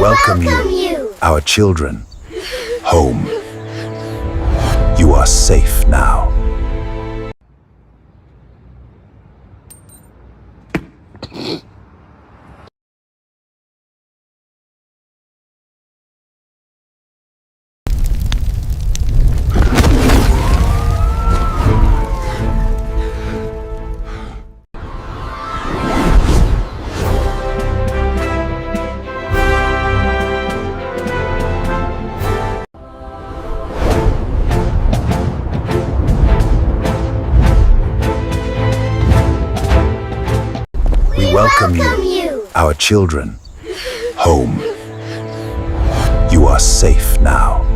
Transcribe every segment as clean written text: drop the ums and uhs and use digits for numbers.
welcome you, our children, home. You are safe now. We welcome you, our children, home. You are safe now.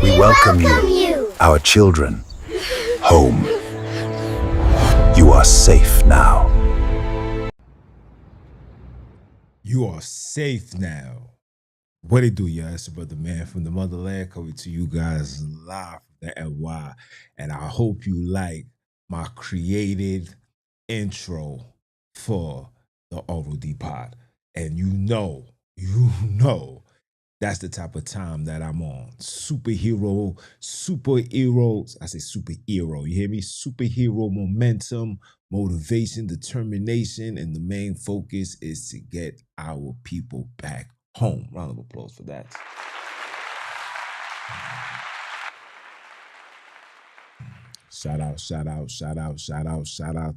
We welcome you, our children, home. You are safe now. You are safe now. What it do, y'all? It's your brother, man, from the motherland, coming to you guys live from the NY. And I hope you like my creative intro for the Oral D Pod. And you know, that's the type of time that I'm on. Superheroes. I say superhero. You hear me? Superhero momentum, motivation, determination, and the main focus is to get our people back home. Round of applause for that. Shout out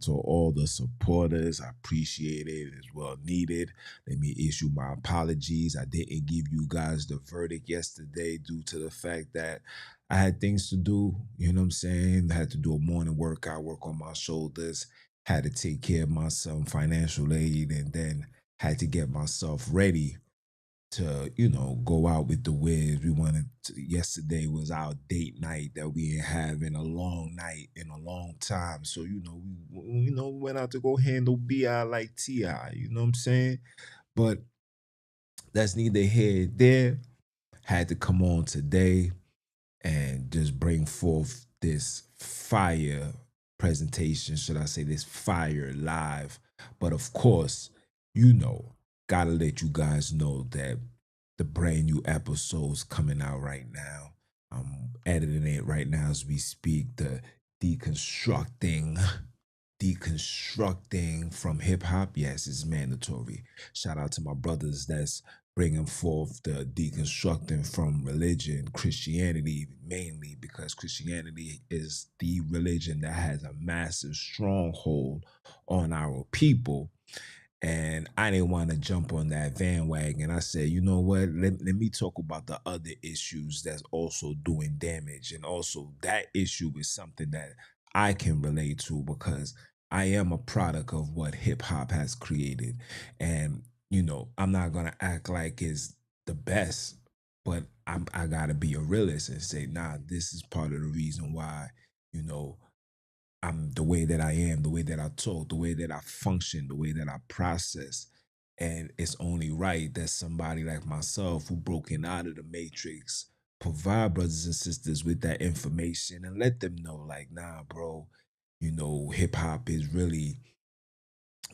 to all the supporters. I appreciate it. It's well needed. Let me issue my apologies. I didn't give you guys the verdict yesterday due to the fact that I had things to do. You know what I'm saying? I had to do a morning workout, work on my shoulders, had to take care of my son, financial aid, and then had to get myself ready to, go out with the Wiz. Yesterday was our date night that we ain't have in a long night, in a long time. So, we went out to go handle BI like T.I., you know what I'm saying? But that's neither here nor there. Had to come on today and just bring forth this fire presentation, should I say this fire live. But of course, gotta let you guys know that the brand new episode's coming out right now. I'm editing it right now as we speak. The deconstructing from hip hop, yes, is mandatory. Shout out to my brothers that's bringing forth the deconstructing from religion, Christianity mainly, because Christianity is the religion that has a massive stronghold on our people. And I didn't want to jump on that bandwagon. I said, you know what? Let me talk about the other issues that's also doing damage. And also, that issue is something that I can relate to because I am a product of what hip hop has created. And, I'm not going to act like it's the best, but I got to be a realist and say, nah, this is part of the reason why, you know, I'm the way that I am, the way that I talk, the way that I function, the way that I process. And it's only right that somebody like myself who broken out of the matrix provide brothers and sisters with that information and let them know, like, nah, bro, hip hop is really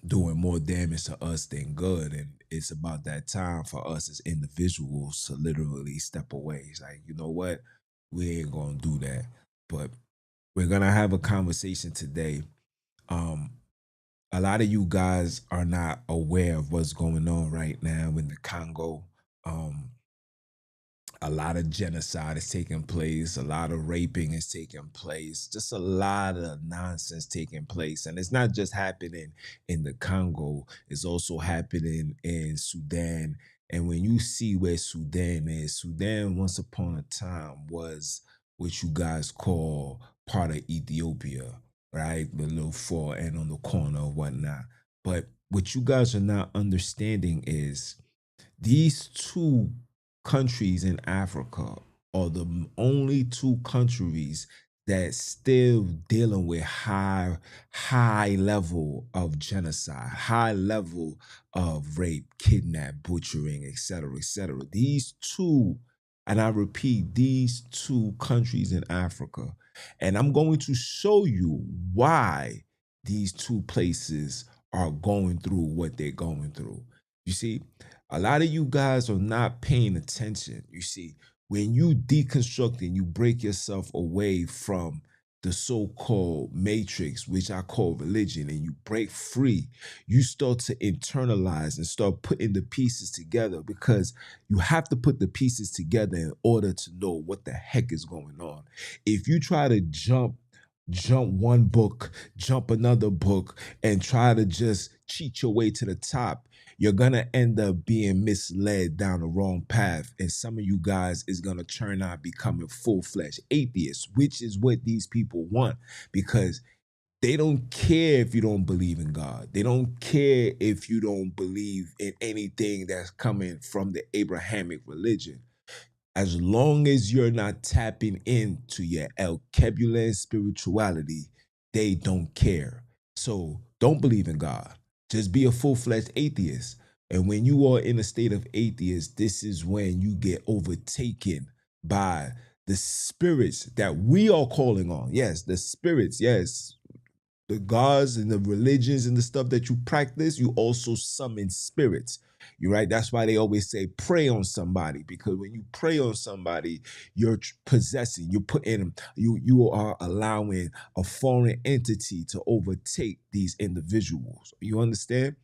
doing more damage to us than good. And it's about that time for us as individuals to literally step away. It's like, you know what? We ain't gonna do that. But we're gonna have a conversation today. Um, a lot of you guys are not aware of what's going on right now in the Congo. Um, a lot of genocide is taking place, a lot of raping is taking place, just a lot of nonsense taking place. And it's not just happening in the Congo, it's also happening in Sudan. And when you see where Sudan is, Sudan once upon a time was what you guys call part of Ethiopia, right? The little four and on the corner or whatnot. But what you guys are not understanding is these two countries in Africa are the only two countries that still dealing with high level of genocide, high level of rape, kidnap, butchering, etc., etc. These two, and I repeat, these two countries in Africa, and I'm going to show you why these two places are going through what they're going through. You see, a lot of you guys are not paying attention. You see, when you deconstruct and you break yourself away from the so-called matrix, which I call religion, and you break free, you start to internalize and start putting the pieces together, because you have to put the pieces together in order to know what the heck is going on. If you try to jump one book, jump another book, and try to just cheat your way to the top, you're gonna end up being misled down the wrong path. And some of you guys is gonna turn out becoming full-fledged atheists, which is what these people want, because they don't care if you don't believe in God. They don't care if you don't believe in anything that's coming from the Abrahamic religion. As long as you're not tapping into your Alkebulan spirituality, they don't care. So don't believe in God. Just be a full-fledged atheist. And when you are in a state of atheist, this is when you get overtaken by the spirits that we are calling on. Yes, the spirits, yes. The gods and the religions and the stuff that you practice, you also summon spirits. You're right. That's why they always say pray on somebody, because when you pray on somebody, you're possessing, you're putting, you are allowing a foreign entity to overtake these individuals. You understand?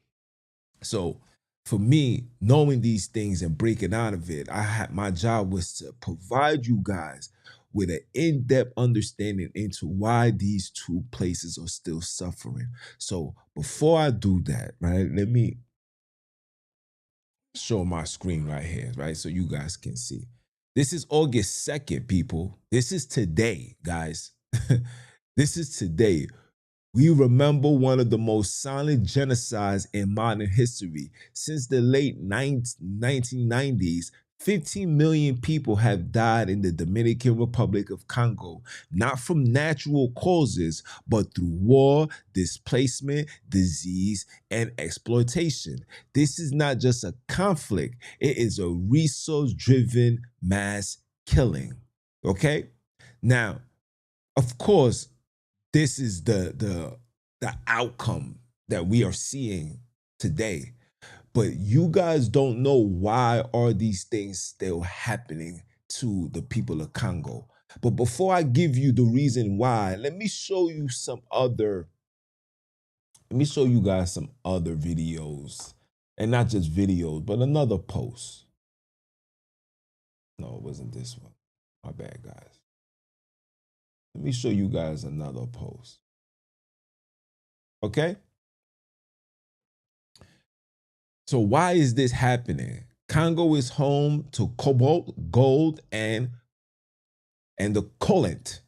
So for me, knowing these things and breaking out of it, my job was to provide you guys with an in-depth understanding into why these two places are still suffering. So before I do that, right, let me show my screen right here, right, so you guys can see. This is August 2nd, people. This is today, guys. This is today. We remember one of the most silent genocides in modern history. Since the late 1990s, 15 million people have died in the Dominican Republic of Congo, not from natural causes, but through war, displacement, disease, and exploitation. This is not just a conflict, it is a resource-driven mass killing. Okay? Now, of course, this is the outcome that we are seeing today. But you guys don't know why are these things still happening to the people of Congo. But before I give you the reason why, let me show you guys some other videos. And not just videos, but another post. No, it wasn't this one. My bad, guys. Let me show you guys another post. Okay? So why is this happening? Congo is home to cobalt, gold, and the collant.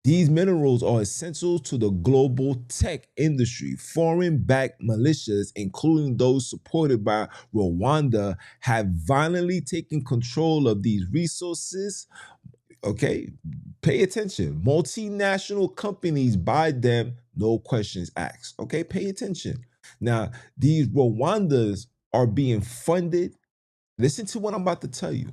These minerals are essential to the global tech industry. Foreign-backed militias, including those supported by Rwanda, have violently taken control of these resources. Okay, pay attention. Multinational companies buy them, no questions asked. Okay, pay attention. Now, these Rwandas are being funded. Listen to what I'm about to tell you.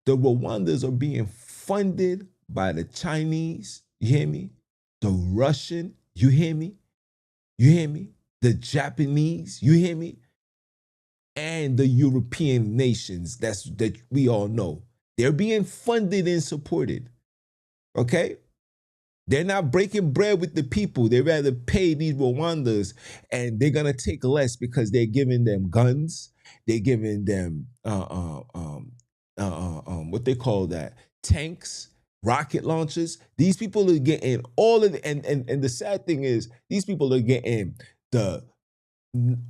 The Rwandas are being funded by the Chinese, you hear me? The Russian, you hear me? You hear me? The Japanese, you hear me? And the European nations that we all know. They're being funded and supported. Okay? They're not breaking bread with the people. They rather pay these Rwandans, and they're gonna take less because they're giving them guns. They're giving them what they call that, tanks, rocket launchers. These people are getting all of the, and the sad thing is these people are getting the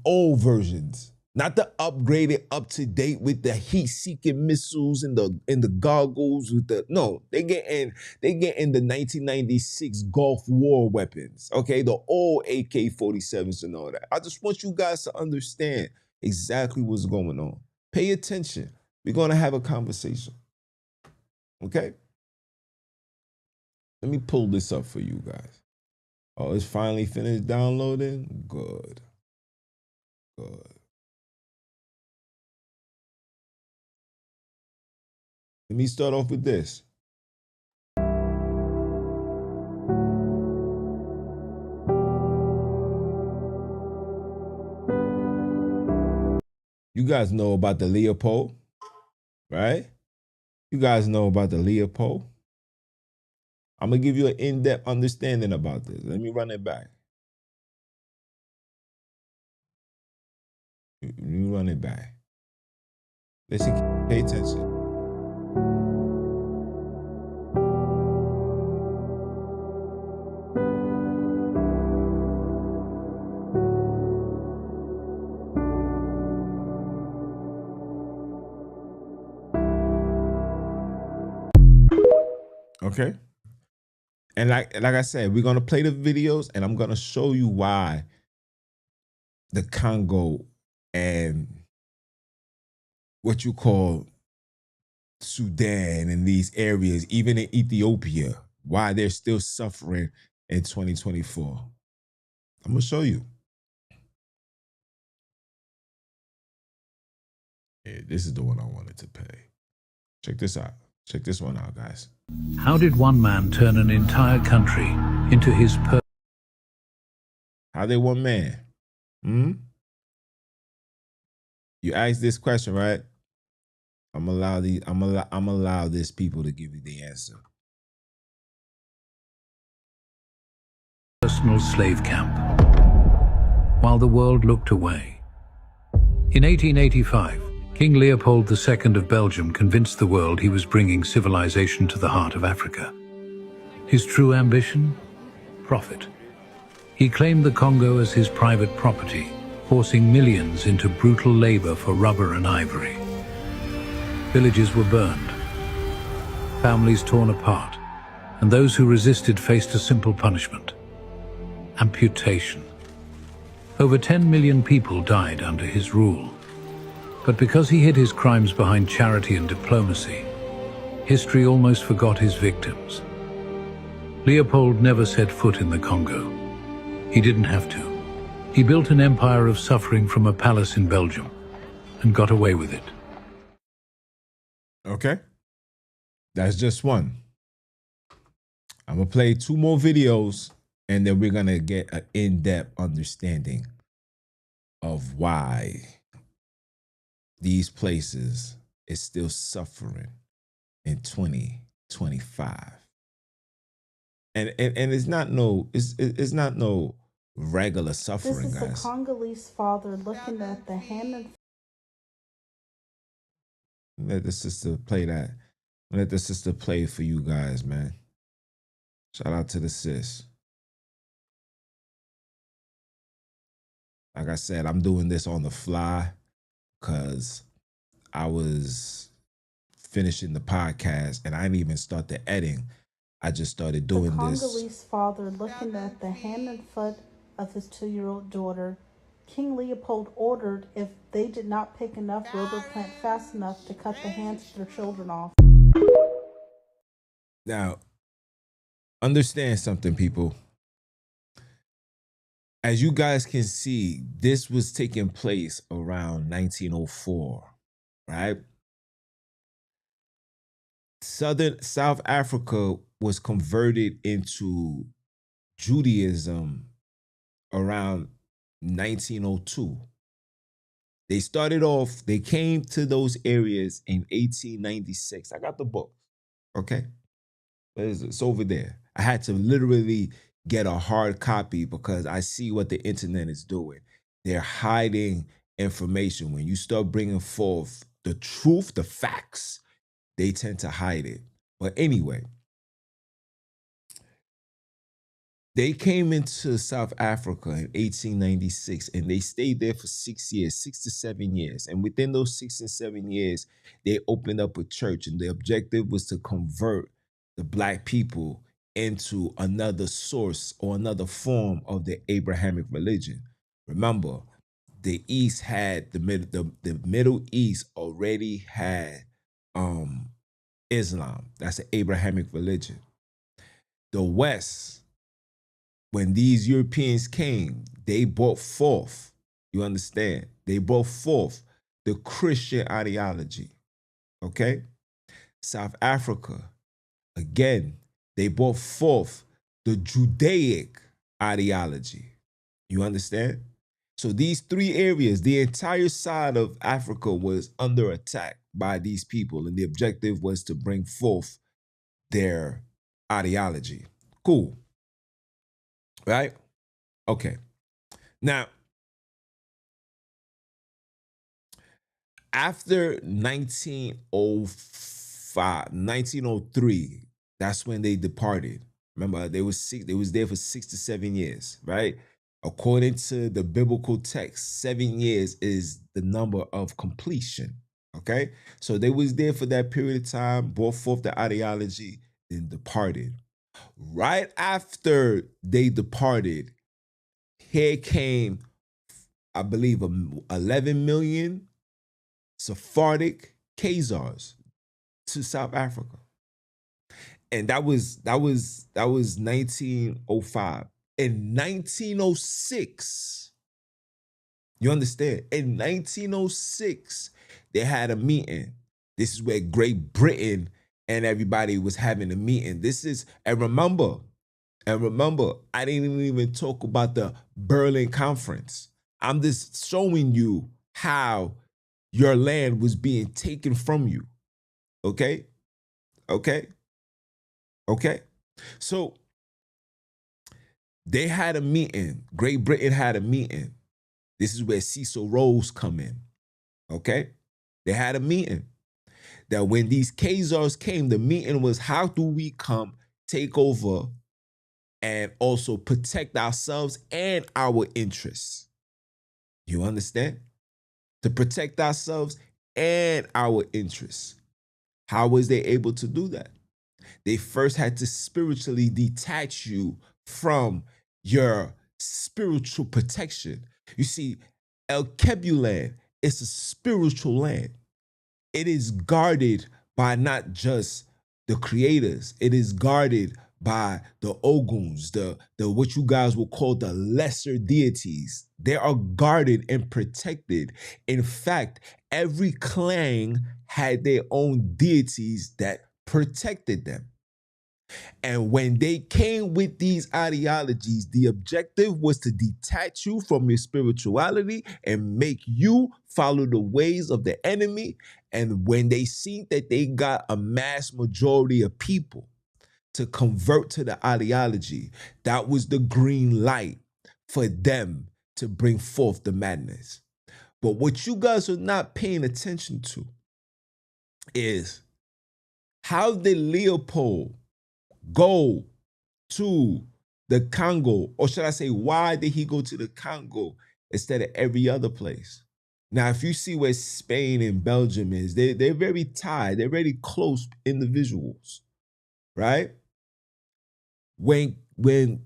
old versions. Not the upgraded, up to date with the heat-seeking missiles and the goggles with the they getting the 1996 Gulf War weapons, okay, the old AK-47s and all that. I just want you guys to understand exactly what's going on. Pay attention. We're gonna have a conversation, okay? Let me pull this up for you guys. Oh, it's finally finished downloading. Good. Let me start off with this. You guys know about the Leopold, right? You guys know about the Leopold. I'm gonna give you an in-depth understanding about this. Let me run it back. Listen, pay attention. Okay. And like I said, we're gonna play the videos and I'm gonna show you why the Congo and what you call Sudan and these areas, even in Ethiopia, why they're still suffering in 2024. I'm gonna show you. Yeah, this is the one I wanted to play. Check this out. Check this one out, guys. How did one man turn an entire country into his How did one man? You asked this question, right? I'm allow this people to give you the answer. personal slave camp, while the world looked away? In 1885, King Leopold II of Belgium convinced the world he was bringing civilization to the heart of Africa. His true ambition? Profit. He claimed the Congo as his private property, forcing millions into brutal labor for rubber and ivory. Villages were burned, families torn apart, and those who resisted faced a simple punishment: amputation. Over 10 million people died under his rule. But because he hid his crimes behind charity and diplomacy, history almost forgot his victims. Leopold never set foot in the Congo. He didn't have to. He built an empire of suffering from a palace in Belgium and got away with it. Okay. That's just one. I'm going to play 2 more videos and then we're going to get an in-depth understanding of why these places is still suffering in 2025. And it's not no regular suffering, This is guys. a Congolese father looking at the hand and Let the sister play that. Let the sister play for you guys, man. Shout out to the sis. Like I said, I'm doing this on the fly because I was finishing the podcast and I didn't even start the editing. I just started doing the this. Congolese father looking at the hand and foot of his 2-year-old daughter. King Leopold ordered if they did not pick enough rubber plant fast enough to cut the hands of their children off. Now, understand something, people. As you guys can see, this was taking place around 1904, right? South Africa was converted into Judaism around 1902. They came to those areas in 1896. I got the book, okay? It's over there. I had to literally get a hard copy because I see what the internet is doing. They're hiding information. When you start bringing forth the truth, the facts, they tend to hide it. But anyway, They came into South Africa in 1896 and they stayed there for 6 years, 6 to 7 years. And within those 6 and 7 years, they opened up a church. And the objective was to convert the Black people into another source or another form of the Abrahamic religion. Remember, the East had the Middle East already had Islam. That's the Abrahamic religion. The West, when these Europeans came, they brought forth, you understand? They brought forth the Christian ideology, okay? South Africa, again, they brought forth the Judaic ideology. You understand? So these three areas, the entire side of Africa was under attack by these people, and the objective was to bring forth their ideology. Cool, right? Okay. Now, after 1905, 1903, that's when they departed. Remember, they was there for 6 to 7 years, right? According to the biblical text, 7 years is the number of completion. Okay, so they was there for that period of time, brought forth the ideology, then departed. Right after they departed, here came, I believe, 11 million Sephardic Khazars to South Africa. And that was 1905. In 1906, you understand? In 1906, they had a meeting. This is where Great Britain and everybody was having a meeting. And remember, I didn't even talk about the Berlin Conference. I'm just showing you how your land was being taken from you. Okay? Okay? Okay? So they had a meeting. Great Britain had a meeting. This is where Cecil Rhodes come in. Okay? They had a meeting. That when these Khazars came, the meeting was, how do we come, take over, and also protect ourselves and our interests? You understand? To protect ourselves and our interests. How was they able to do that? They first had to spiritually detach you from your spiritual protection. You see, El Kebulan is a spiritual land. It is guarded by not just the creators, it is guarded by the Oguns, the what you guys will call the lesser deities. They are guarded and protected. In fact, every clan had their own deities that protected them. And when they came with these ideologies, the objective was to detach you from your spirituality and make you follow the ways of the enemy. And when they seen that they got a mass majority of people to convert to the ideology, that was the green light for them to bring forth the madness. But what you guys are not paying attention to is, how did Leopold go to the Congo? Or should I say, why did he go to the Congo instead of every other place? Now, if you see where Spain and Belgium is, they're very tied. They're very close individuals, right? When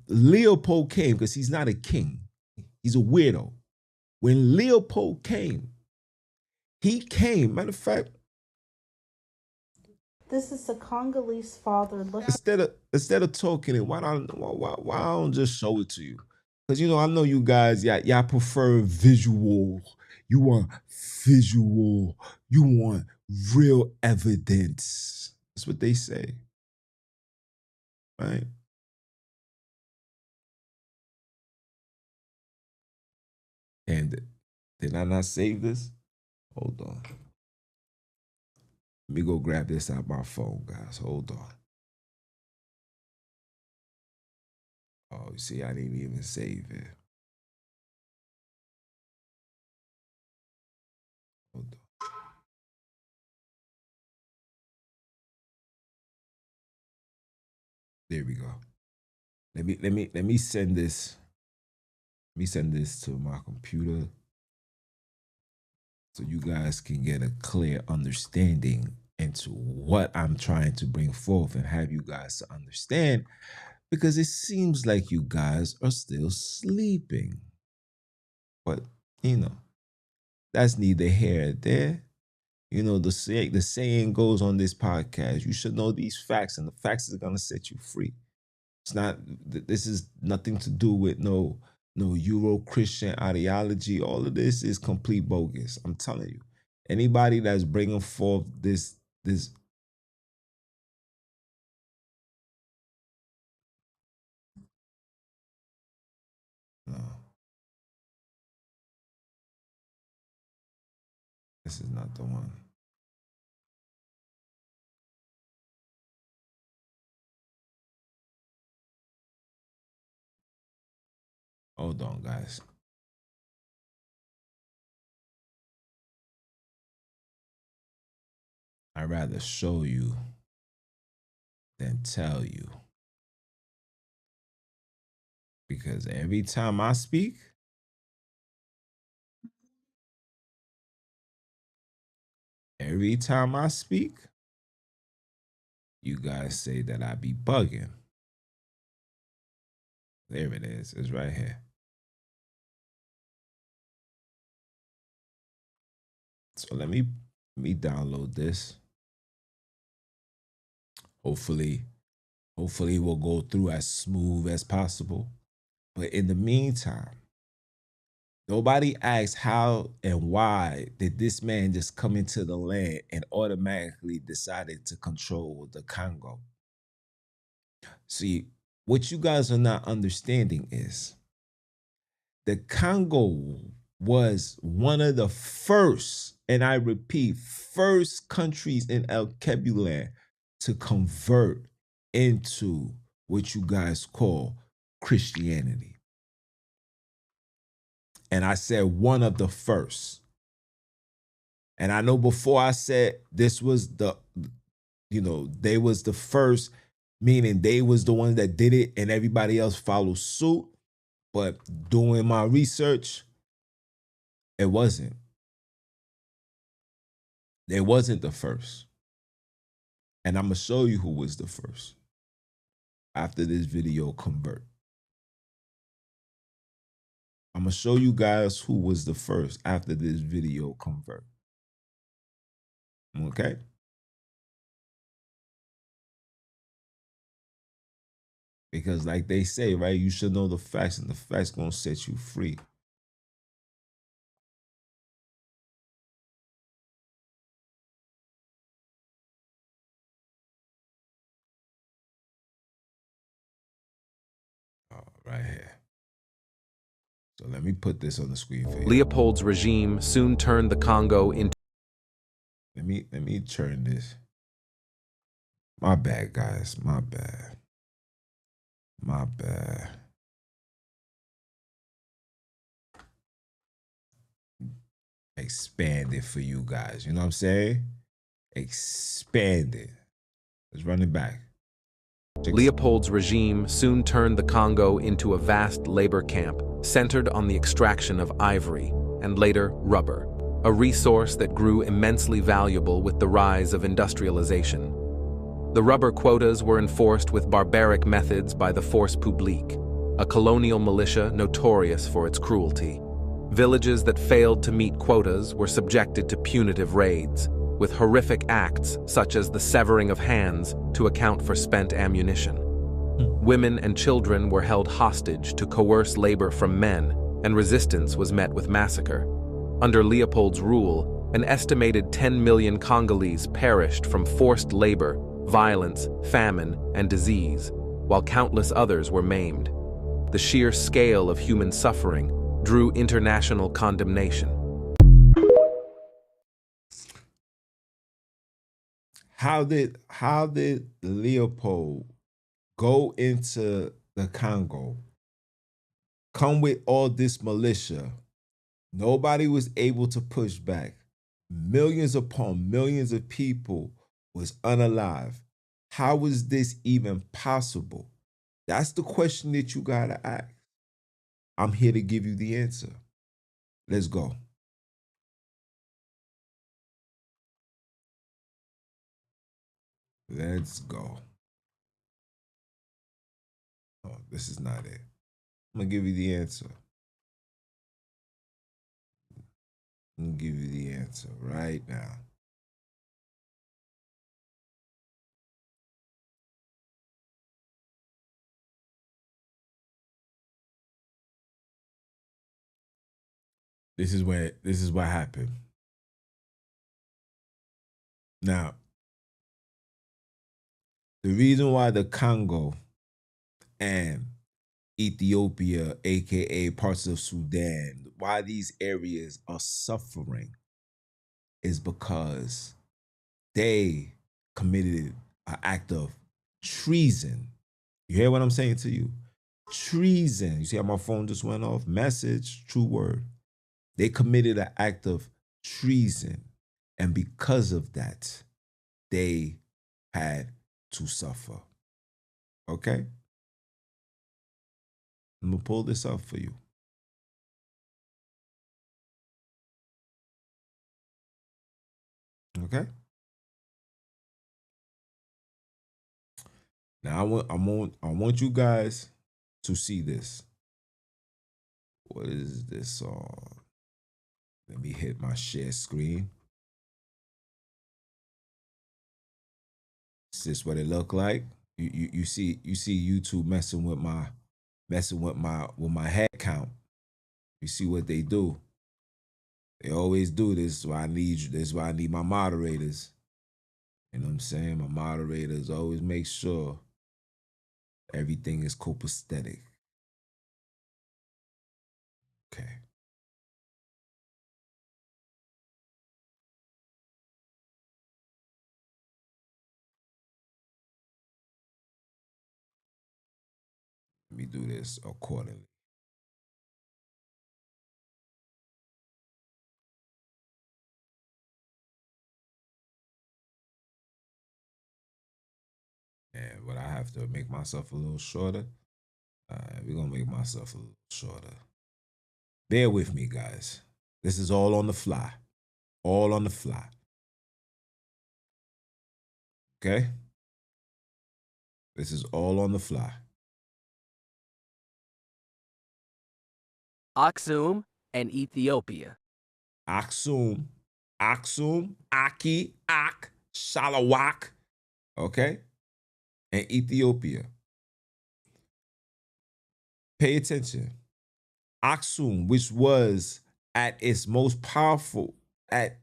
Leopold came, because he's not a king, he's a weirdo. When Leopold came, matter of fact, This is the Congolese father looking. instead of talking it, why don't just show it to you? Because I know you guys, y'all prefer visual. You want visual. You want real evidence. That's what they say, right? And did I not save this? Hold on. Let me go grab this out my phone, guys. Hold on. Oh, you see, I didn't even save it. Hold on. There we go. Let me send this. Let me send this to my computer so you guys can get a clear understanding into what I'm trying to bring forth and have you guys to understand, because it seems like you guys are still sleeping. But that's neither here nor there. The saying goes on this podcast, you should know these facts, and the facts are gonna set you free. It's not. This is nothing to do with no Euro Christian ideology. All of this is complete bogus. I'm telling you. Anybody that's bringing forth this no, this is not the one. Hold on, guys. I'd rather show you than tell you. Because every time I speak, you guys say that I be bugging. There it is. It's right here. So let me download this. Hopefully we'll go through as smooth as possible. But in the meantime, nobody asks how and why did this man just come into the land and automatically decided to control the Congo. See, what you guys are not understanding is the Congo was one of the first, and I repeat, first countries in El Kebulan to convert into what you guys call Christianity. And I said one of the first. And I know before I said this was they was the first, meaning they was the ones that did it and everybody else followed suit. But doing my research, it wasn't. They wasn't the first. And I'm going to show you who was the first after this video convert. I'm going to show you guys who was the first after this video convert. Okay? Because like they say, right, you should know the facts, and the facts going to set you free. Oh, right here. So let me put this on the screen for you. Leopold's regime soon turned the Congo into... Let me turn this. My bad, guys. My bad. My bad. Expand it for you guys. You know what I'm saying? Expand it. Let's run it back. Leopold's regime soon turned the Congo into a vast labor camp centered on the extraction of ivory and later rubber, a resource that grew immensely valuable with the rise of industrialization. The rubber quotas were enforced with barbaric methods by the Force Publique, a colonial militia notorious for its cruelty. Villages that failed to meet quotas were subjected to punitive raids, with horrific acts such as the severing of hands to account for spent ammunition. Women and children were held hostage to coerce labor from men, and resistance was met with massacre. Under Leopold's rule, an estimated 10 million Congolese perished from forced labor, violence, famine, and disease, while countless others were maimed. The sheer scale of human suffering drew international condemnation. How did Leopold go into the Congo, come with all this militia? Nobody was able to push back. Millions upon millions of people was unalive. How was this even possible? That's the question that you gotta ask. I'm here to give you the answer. Let's go. Let's go. Oh, this is not it. I'm gonna give you the answer. I'm gonna give you the answer right now. This is what happened. Now, the reason why the Congo and Ethiopia, aka parts of Sudan, why these areas are suffering is because they committed an act of treason. You hear what I'm saying to you? Treason. You see how my phone just went off? Message, true word. They committed an act of treason. And because of that, they had to suffer. Okay? I'm going to pull this up for you. Okay? Now I want you guys to see this. What is this? Let me hit my share screen. Is this what it look like? You see YouTube messing with my head count. You see what they do. They always do this. This is why I need my moderators. You know what I'm saying? My moderators always make sure everything is copacetic. Okay. Let me do this accordingly. And but I have to make myself a little shorter. We're gonna make myself a little shorter. Bear with me, guys. This is all on the fly. All on the fly. Okay? This is all on the fly. Aksum and Ethiopia. Aksum, Aki, Ak, Shalawak, okay? And Ethiopia. Pay attention. Aksum, which was at its most powerful in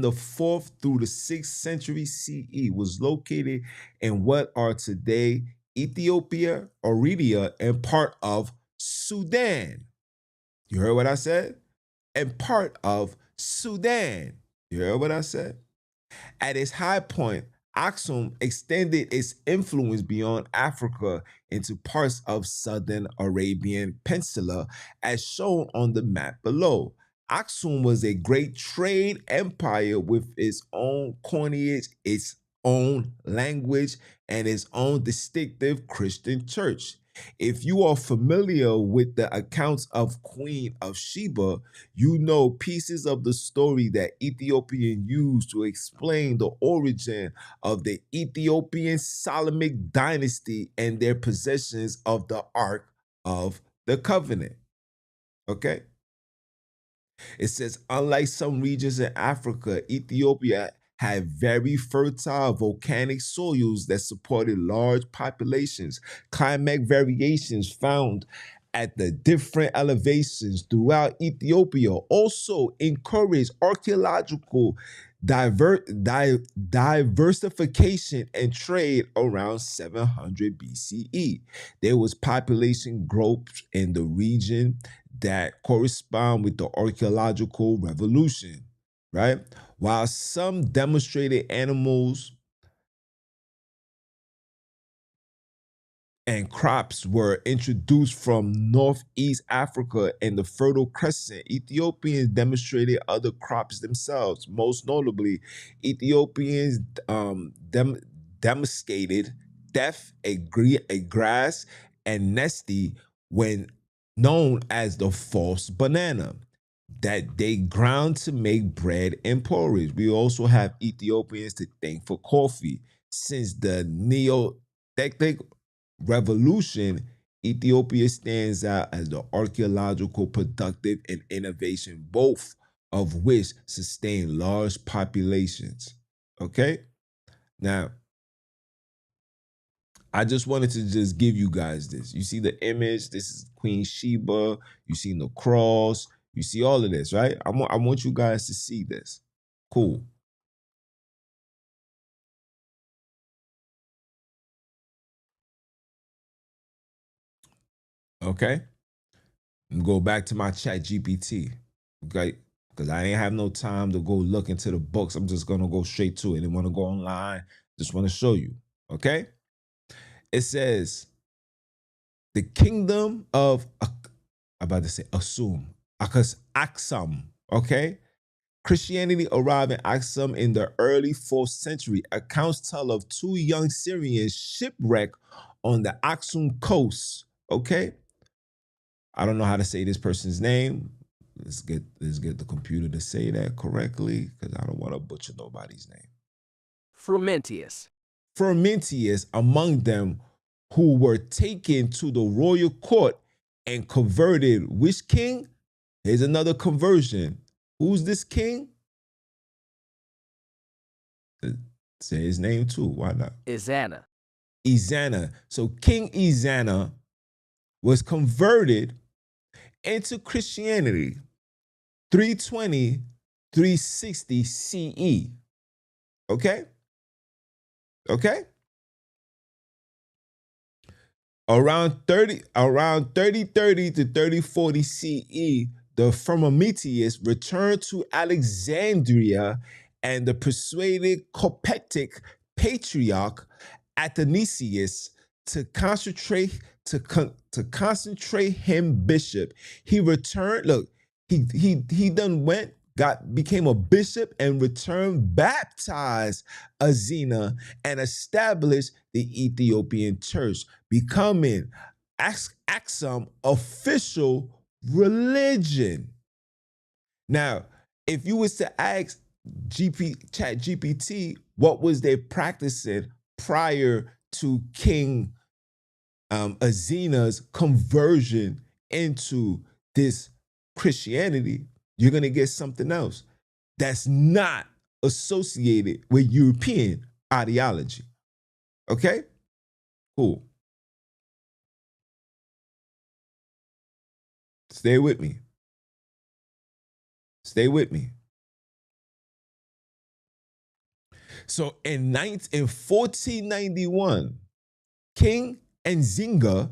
the 4th through the 6th century CE, was located in what are today Ethiopia, Eritrea, and part of Sudan. You heard what I said? And part of Sudan. You heard what I said? At its high point, Aksum extended its influence beyond Africa into parts of southern Arabian Peninsula, as shown on the map below. Aksum was a great trade empire with its own coinage, its own language, and its own distinctive Christian church. If you are familiar with the accounts of Queen of Sheba, you know pieces of the story that Ethiopian used to explain the origin of the Ethiopian Solomonic dynasty and their possessions of the Ark of the Covenant. Okay? It says, unlike some regions in Africa, Ethiopia had very fertile volcanic soils that supported large populations. Climatic variations found at the different elevations throughout Ethiopia also encouraged archaeological diversification and trade around 700 BCE. There was population growth in the region that correspond with the archaeological revolution, right? While some demonstrated animals and crops were introduced from Northeast Africa and the Fertile Crescent, Ethiopians demonstrated other crops themselves. Most notably, Ethiopians domesticated deaf, a grass, and nesty when known as the false banana that they ground to make bread and porridge. We also have Ethiopians to thank for coffee. Since the Neolithic revolution, Ethiopia stands out as the archaeological, productive, and innovation, both of which sustain large populations. Okay? Now, I just wanted to just give you guys this. You see the image. This is Queen Sheba. You see the cross. You see all of this, right? I want you guys to see this. Cool. Okay? And go back to my chat GPT. Okay? Because I ain't have no time to go look into the books. I'm just going to go straight to it. I didn't want to go online. Just want to show you. Okay? It says, the kingdom of, I'm about to say Aksum. Aksum. Okay? Christianity arrived in Aksum in the early 4th century. Accounts tell of two young Syrians shipwrecked on the Aksum coast. Okay? I don't know how to say this person's name. Let's get the computer to say that correctly because I don't want to butcher nobody's name. Frumentius. Frumentius among them who were taken to the royal court and converted. Which king? Here's another conversion. Who's this king? Say his name too. Why not? Ezana. Ezana. So King Ezana was converted into Christianity 320, 360 CE. Okay? Okay? Around 3030 to 3040 CE, the Frumentius returned to Alexandria and the persuaded Coptic patriarch Athanasius to concentrate him bishop. He returned. Look, he done went, became a bishop and returned, baptized Azina and established the Ethiopian church, becoming Aksum official religion. Now, if you was to ask Chat GPT what was they practicing prior to King Azina's conversion into this Christianity, you're going to get something else that's not associated with European ideology. Okay? Cool. Stay with me. Stay with me. So in 1491, King Nzinga,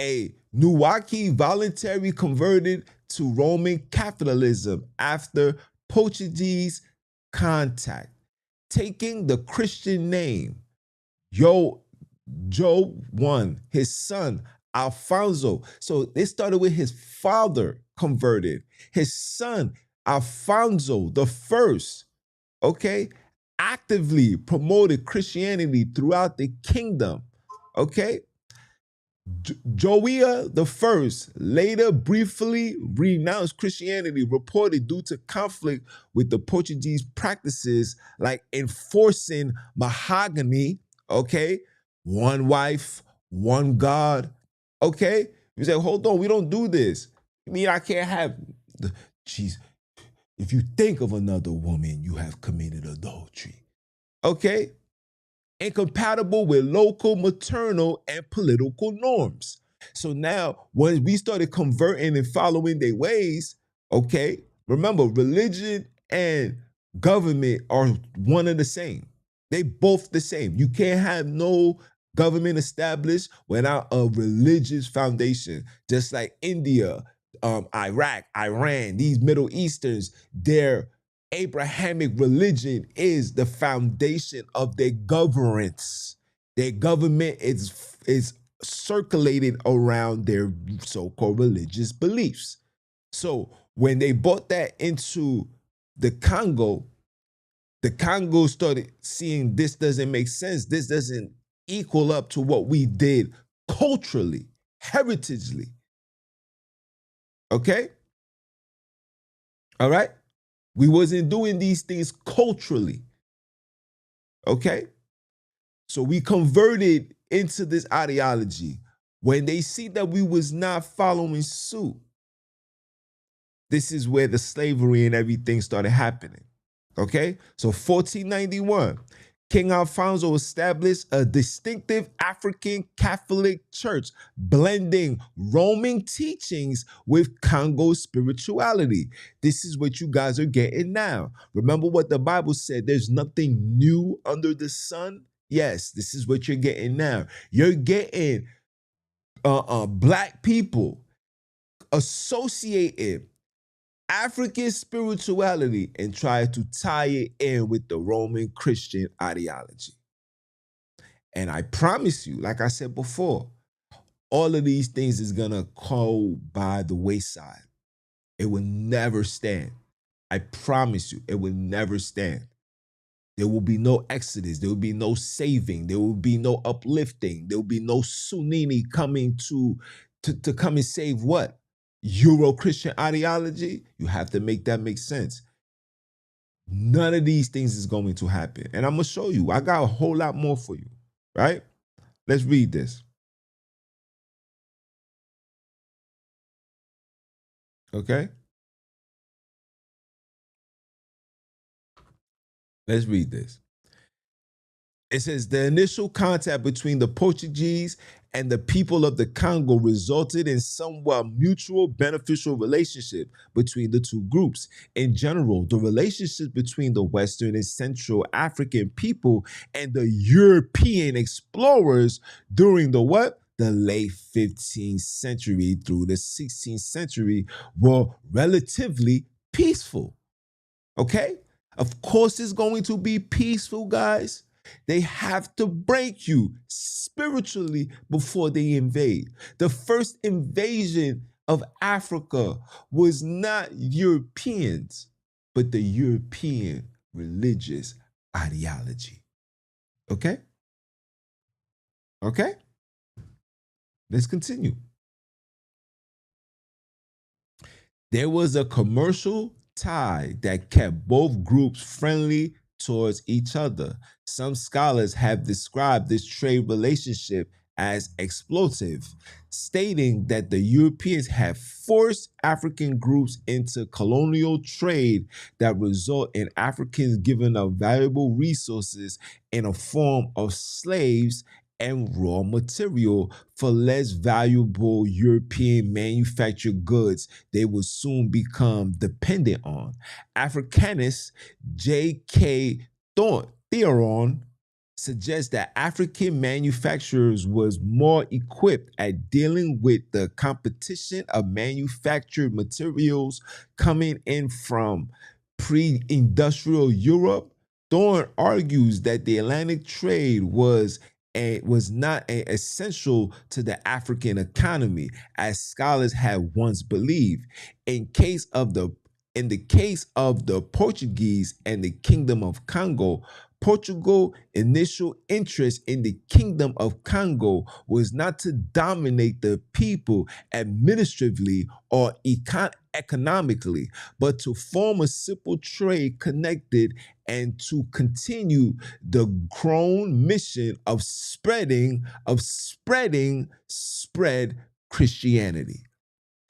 a Nuwaki voluntarily converted to Roman Catholicism after Portuguese contact, taking the Christian name. Joe won, his son Alfonso. So they started with his father converted, his son Alfonso the first, okay, actively promoted Christianity throughout the kingdom, okay? Joia the First later briefly renounced Christianity, reported due to conflict with the Portuguese practices like enforcing mahogany, okay? One wife, one God, okay? You say, hold on, we don't do this. I mean, I can't have, jeez, if you think of another woman, you have committed adultery, okay? Incompatible with local, maternal, and political norms. So now, when we started converting and following their ways, okay, remember, religion and government are one and the same. They both the same. You can't have no government established without a religious foundation. Just like India, Iraq, Iran, these Middle Easterns, their Abrahamic religion is the foundation of their governance. Their government is circulated around their so-called religious beliefs. So when they brought that into the Congo started seeing this doesn't make sense. This doesn't equal up to what we did culturally, heritagely. Okay? All right? We wasn't doing these things culturally. Okay? So we converted into this ideology. When they see that we was not following suit, this is where the slavery and everything started happening. Okay? So 1491, King Alfonso established a distinctive African Catholic church, blending Roman teachings with Congo spirituality. This is what you guys are getting now. Remember what the Bible said, there's nothing new under the sun? Yes, this is what you're getting now. You're getting black people associated African spirituality and try to tie it in with the Roman Christian ideology. And I promise you, like I said before, all of these things is gonna go by the wayside. It will never stand. I promise you, it will never stand. There will be no exodus. There will be no saving. There will be no uplifting. There will be no Sunini coming to come and save what? Euro-Christian ideology? You have to make that make sense. None of these things is going to happen. And I'm going to show you. I got a whole lot more for you, right? Let's read this. Okay? Let's read this. It says, the initial contact between the Portuguese and the people of the Congo resulted in somewhat mutual beneficial relationship between the two groups. In general, the relationship between the Western and Central African people and the European explorers during the what? The late 15th century through the 16th century were relatively peaceful. Okay? Of course it's going to be peaceful, guys. They have to break you spiritually before they invade. The first invasion of Africa was not Europeans, but the European religious ideology. Okay? Okay? Let's continue. There was a commercial tie that kept both groups friendly towards each other. Some scholars have described this trade relationship as exploitative, stating that the Europeans have forced African groups into colonial trade that result in Africans giving up valuable resources in a form of slaves and raw material for less valuable European manufactured goods they would soon become dependent on. Africanist J.K. Theron suggests that African manufacturers was more equipped at dealing with the competition of manufactured materials coming in from pre-industrial Europe. Thorne argues that the Atlantic trade was not essential to the African economy, as scholars had once believed. In the case of the Portuguese and the Kingdom of Kongo, Portugal's initial interest in the Kingdom of Kongo was not to dominate the people administratively or economically, but to form a simple trade connected and to continue the grown mission of spread Christianity.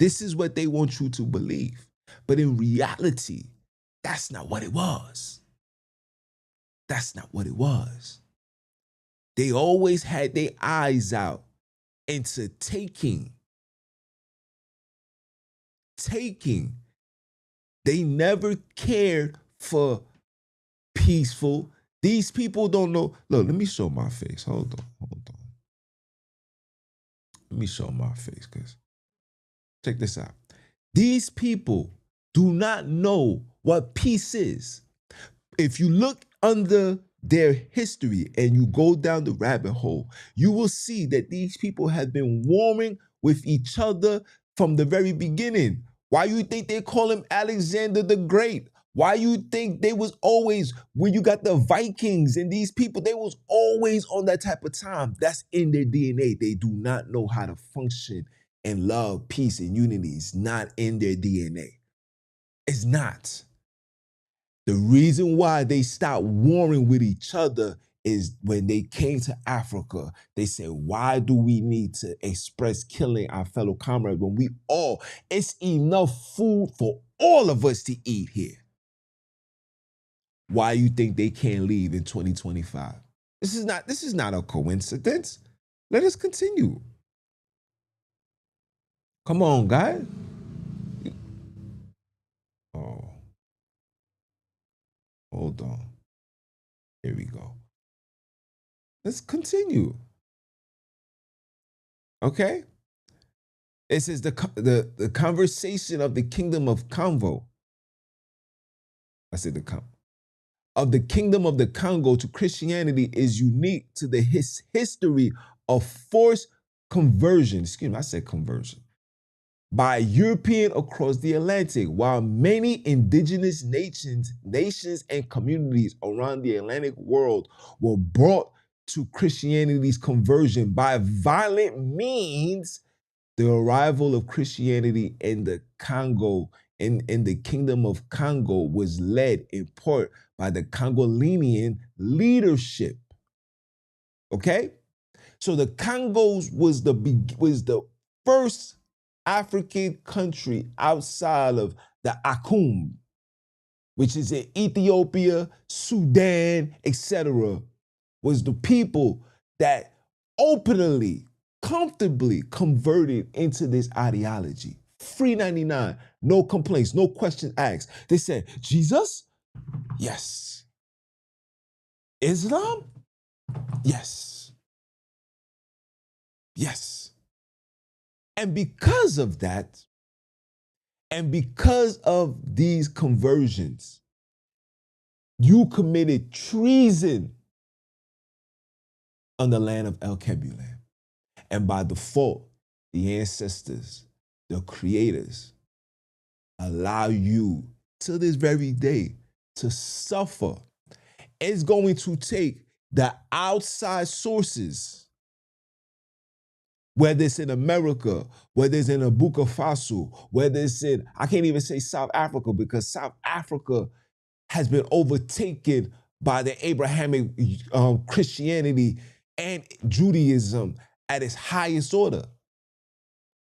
This is what they want you to believe. But in reality, that's not what it was. That's not what it was. They always had their eyes out into taking. They never cared for peaceful. These people don't know. Look, let me show my face. Hold on. Let me show my face, because check this out. These people do not know what peace is. If you look under their history and you go down the rabbit hole, you will see that these people have been warring with each other from the very beginning. Why you think they call him Alexander the Great? Why you think they was always, when you got the Vikings and these people, they was always on that type of time? That's in their DNA. They do not know how to function and love, peace, and unity. It's not in their DNA. It's not. The reason why they stopped warring with each other is when they came to Africa, they said, why do we need to express killing our fellow comrades when it's enough food for all of us to eat here? Why you think they can't leave in 2025? This is not a coincidence. Let us continue. Come on, guys. Oh, hold on. Here we go. Let's continue. Okay? It says the conversation of the Kingdom of Congo. I said of the Kingdom of the Congo to Christianity is unique to the history of forced conversion. Excuse me, I said conversion. By European across the Atlantic, while many indigenous nations and communities around the Atlantic world were brought to Christianity's conversion by violent means, the arrival of Christianity in the Congo, in the Kingdom of Congo, was led in part by the Congolese leadership. Okay? So the Congos was the first African country outside of the Aksum, which is in Ethiopia, Sudan, etc., was the people that openly, comfortably converted into this ideology. Free 99, no complaints, no questions asked. They said, Jesus? Yes. Islam? Yes. Yes. And because of that, and because of these conversions, you committed treason on the land of El Kebulan. And by default, the ancestors, the creators, allow you to this very day to suffer. It's going to take the outside sources, whether it's in America, whether it's in Burkina Faso, whether it's in, I can't even say South Africa, because South Africa has been overtaken by the Abrahamic Christianity and Judaism at its highest order.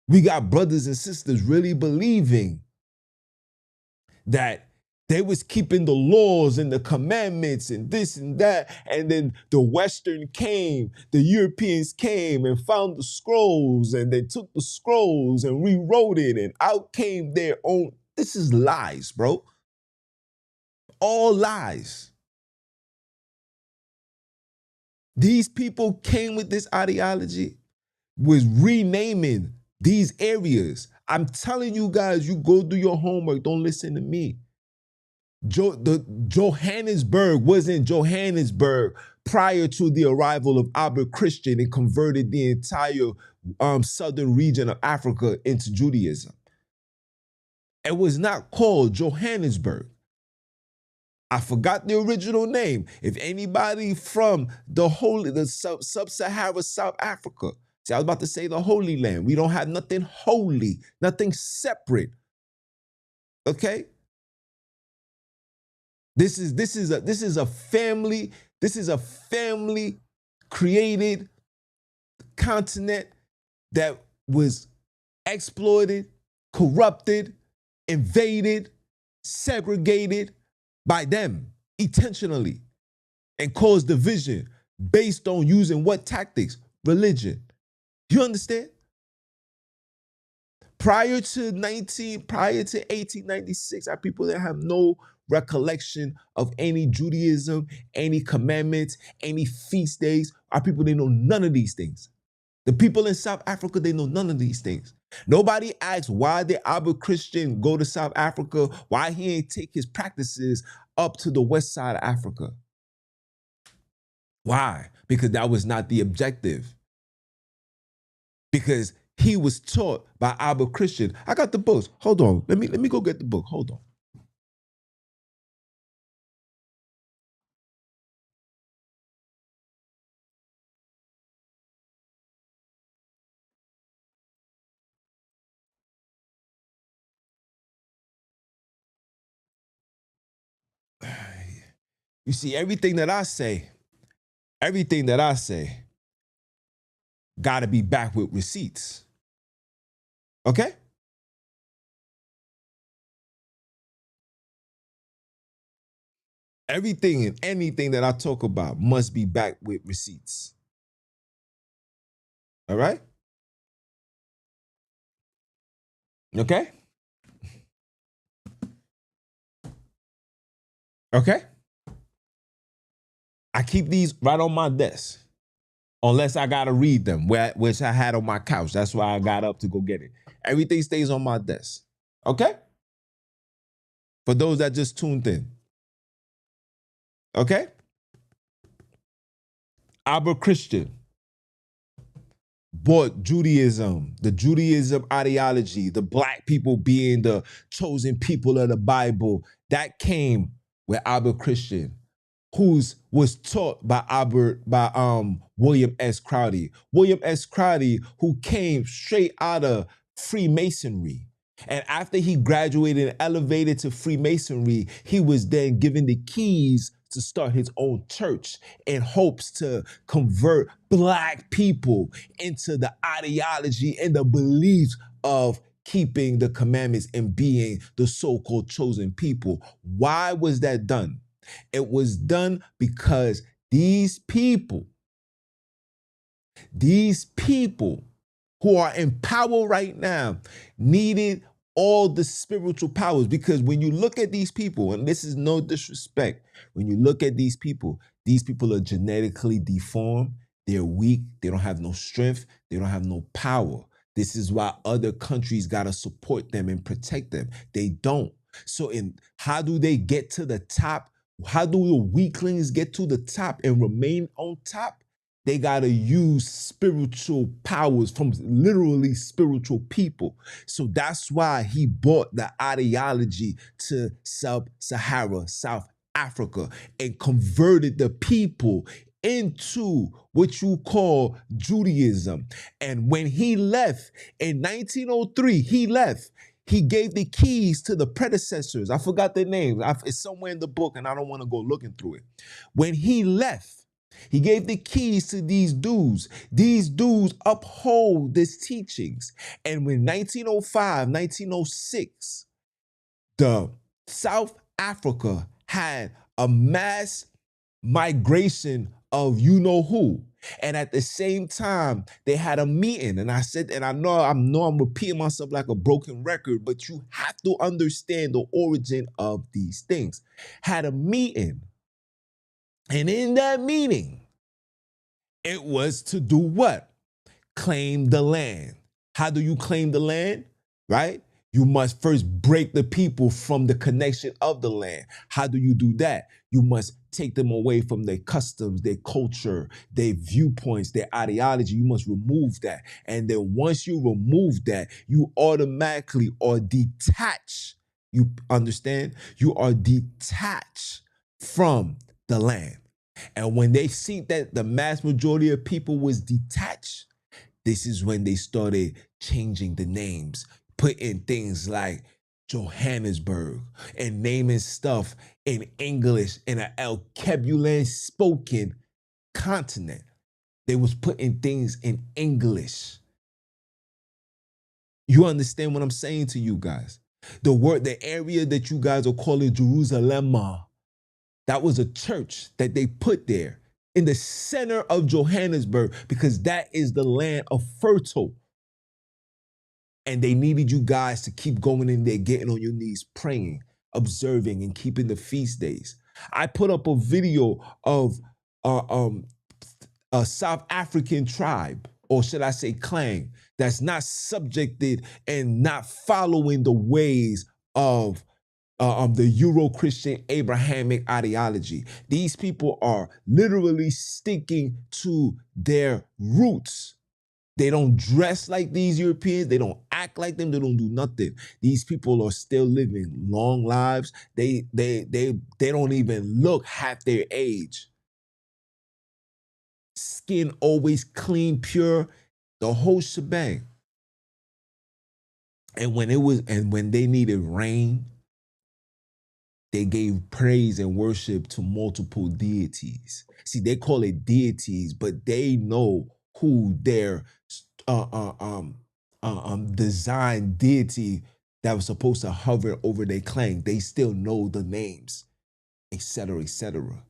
We got brothers and sisters really believing that they was keeping the laws and the commandments and this and that, and then the Western came, the Europeans came and found the scrolls, and they took the scrolls and rewrote it, and out came their own. This is lies, bro. All lies. These people came with this ideology, was renaming these areas. I'm telling you guys, you go do your homework. Don't listen to me. Johannesburg wasn't Johannesburg prior to the arrival of Albert Christian and converted the entire southern region of Africa into Judaism. It was not called Johannesburg. I forgot the original name. If anybody from the sub-Sahara South Africa, see, I was about to say the Holy Land. We don't have nothing holy, nothing separate. Okay? This is a family created continent that was exploited, corrupted, invaded, segregated by them intentionally, and caused division based on using what tactics? Religion. You understand? Prior to 1896, our people that have no recollection of any Judaism, any commandments, any feast days. Our people, they know none of these things. The people in South Africa, they know none of these things. Nobody asks why did Albert Christian go to South Africa, why he ain't take his practices up to the west side of Africa. Why? Because that was not the objective. Because he was taught by Albert Christian. I got the books. Hold on. Let me go get the book. Hold on. You see, everything that I say got to be backed with receipts. Okay? Everything and anything that I talk about must be backed with receipts. All right? Okay? Okay? I keep these right on my desk. Unless I gotta read them, which I had on my couch. That's why I got up to go get it. Everything stays on my desk. Okay? For those that just tuned in. Okay? Albert Christian brought Judaism, the Judaism ideology, the black people being the chosen people of the Bible. That came with Albert Christian, who's was taught by William S. Crowdy. William S. Crowdy, who came straight out of Freemasonry. And after he graduated and elevated to Freemasonry, he was then given the keys to start his own church in hopes to convert black people into the ideology and the beliefs of keeping the commandments and being the so-called chosen people. Why was that done? It was done because these people who are in power right now needed all the spiritual powers, because when you look at these people, and this is no disrespect, when you look at these people are genetically deformed, they're weak, they don't have no strength, they don't have no power. This is why other countries got to support them and protect them. They don't. So how do they get to the top? How do the weaklings get to the top and remain on top? They got to use spiritual powers from literally spiritual people. So that's why he brought the ideology to Sub-Sahara, South Africa, and converted the people into what you call Judaism. And when he left in 1903, he gave the keys to the predecessors. I forgot their names. It's somewhere in the book and I don't want to go looking through it. When he left, he gave the keys to these dudes. These dudes uphold these teachings. And when 1905, 1906, the South Africa had a mass migration of you know who. And at the same time, they had a meeting. And I said, and I know I'm repeating myself like a broken record, but you have to understand the origin of these things. Had a meeting. And in that meeting, it was to do what? Claim the land. How do you claim the land? Right? You must first break the people from the connection of the land. How do you do that? You must take them away from their customs, their culture, their viewpoints, their ideology. You must remove that. And then once you remove that, you automatically are detached. You understand? You are detached from the land. And when they see that the mass majority of people was detached, this is when they started changing the names, putting things like Johannesburg and naming stuff in English in an Alkebulan spoken continent. They was putting things in English. You understand what I'm saying to you guys? The area that you guys are calling Jerusalem, that was a church that they put there in the center of Johannesburg because that is the land of fertile. And they needed you guys to keep going in there, getting on your knees, praying, observing, and keeping the feast days. I put up a video of a South African tribe, or should I say clan, that's not subjected and not following the ways of the Euro-Christian Abrahamic ideology. These people are literally sticking to their roots. They don't dress like these Europeans. They don't act like them. They don't do nothing. These people are still living long lives. They don't even look half their age. Skin always clean, pure, the whole shebang. And when they needed rain, They gave praise and worship to multiple deities. See, they call it deities, but they know who their design deity that was supposed to hover over their claim. They still know the names, etc., etc.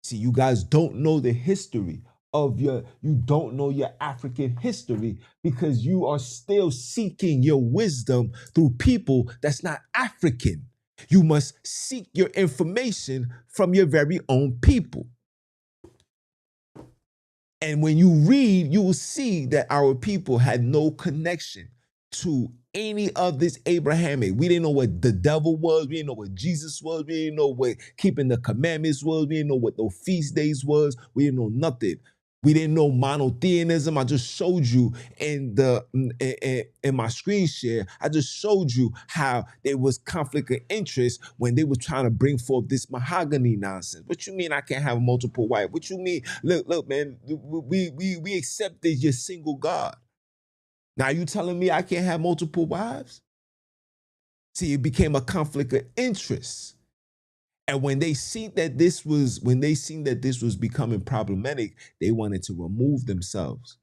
See, you guys don't know the history of you don't know your African history because you are still seeking your wisdom through people that's not African. You must seek your information from your very own people. And when you read, you will see that our people had no connection to any of this Abrahamic. We didn't know what the devil was. We didn't know what Jesus was. We didn't know what keeping the commandments was. We didn't know what those feast days was. We didn't know nothing. We didn't know monotheism. I just showed you in my screen share. I just showed you how there was conflict of interest when they were trying to bring forth this mahogany nonsense. What you mean I can't have multiple wives? What you mean? Look, man. We accepted your single God. Now you telling me I can't have multiple wives? See, it became a conflict of interest. And when they seen that this was becoming problematic, they wanted to remove themselves.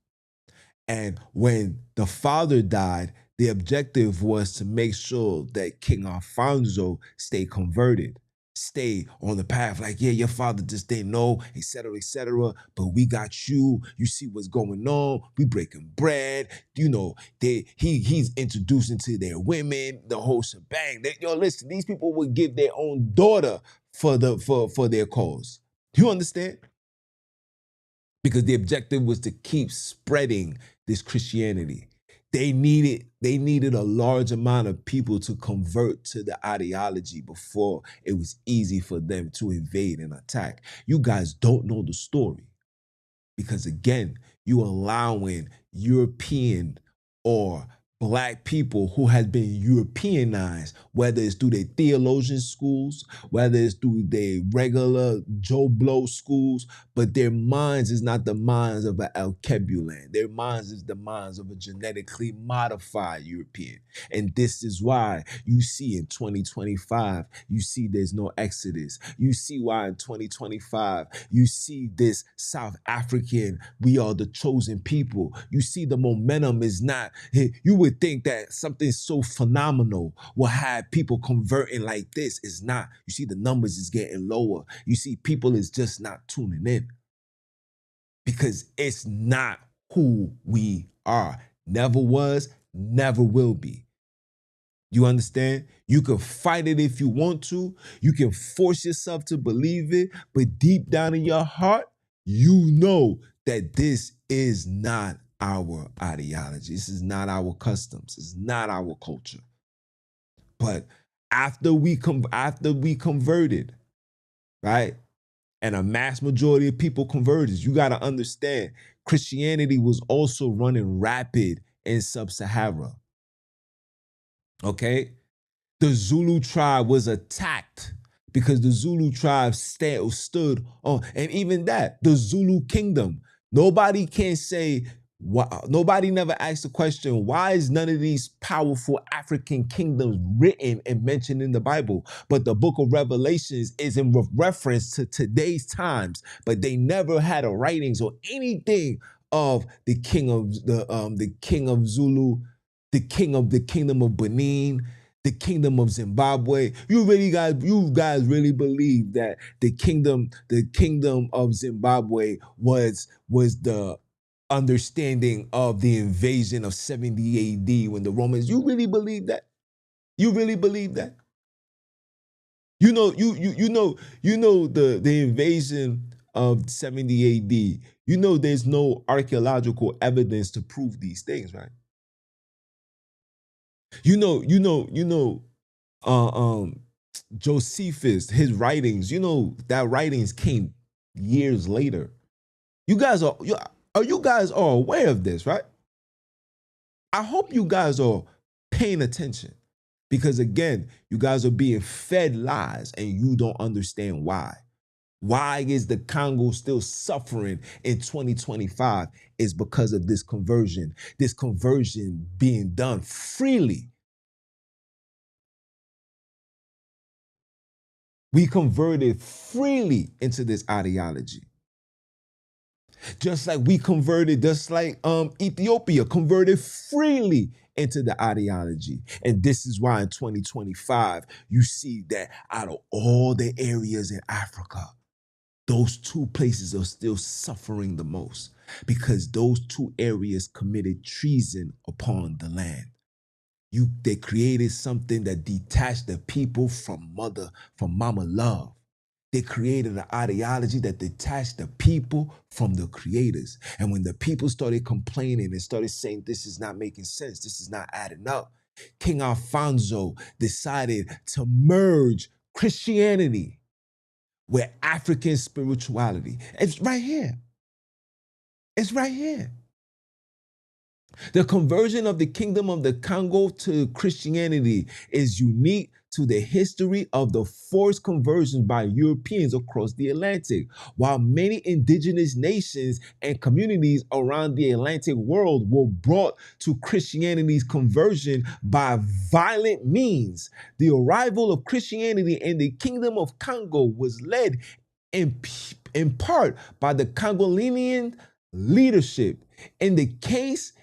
And when the father died, the objective was to make sure that King Alfonso stay converted, stay on the path. Like, yeah, your father just didn't know, etc., etc. But we got you. You see what's going on. We breaking bread. You know, he's introducing to their women the whole shebang. Listen, these people would give their own daughter for their cause. You understand? Because the objective was to keep spreading this Christianity. They needed a large amount of people to convert to the ideology before it was easy for them to invade and attack. You guys don't know the story because, again, you allowing European or Black people who had been Europeanized, whether it's through their theologian schools, whether it's through their regular Joe Blow schools, but their minds is not the minds of an Alkebulan. Their minds is the minds of a genetically modified European. And this is why you see in 2025, you see there's no Exodus. You see why in 2025, you see this South African, we are the chosen people. You see the momentum is not, you would think that something so phenomenal will have people converting like this. It's not. You see the numbers is getting lower. You see people is just not tuning in because it's not who we are. Never was, never will be. You understand? You can fight it if you want to. You can force yourself to believe it, but deep down in your heart, you know that this is not our ideology. This is not our customs. It's not our culture. But after we converted, right? And a mass majority of people converted, you got to understand, Christianity was also running rapid in Sub-Sahara. Okay? The Zulu tribe was attacked because the Zulu tribe stood on, and even that, the Zulu kingdom. Nobody can say, nobody never asked the question, why is none of these powerful African kingdoms written and mentioned in the Bible? But the book of Revelations is in reference to today's times, but they never had a writings or anything of the king of the king of Zulu, the king of the kingdom of Benin, the kingdom of Zimbabwe. You guys really believe that the kingdom of Zimbabwe was the understanding of the invasion of 70 AD when the Romans, you really believe that? You really believe that? You know the invasion of 70 AD. You know there's no archaeological evidence to prove these things, right? Josephus, his writings, that writings came years later. You guys are aware of this, right? I hope you guys are paying attention because, again, you guys are being fed lies and you don't understand why. Why is the Congo still suffering in 2025 is because of this conversion being done freely. We converted freely into this ideology. Just like Ethiopia converted freely into the ideology. And this is why in 2025, you see that out of all the areas in Africa, those two places are still suffering the most because those two areas committed treason upon the land. They created something that detached the people from mama love. They created an ideology that detached the people from the creators. And when the people started complaining and started saying, this is not making sense, this is not adding up, King Alfonso decided to merge Christianity with African spirituality. It's right here. It's right here. The conversion of the Kingdom of the Kongo to Christianity is unique to the history of the forced conversions by Europeans across the Atlantic. While many indigenous nations and communities around the Atlantic world were brought to Christianity's conversion by violent means, the arrival of Christianity in the Kingdom of Kongo was led in part by the Congolese leadership. In the case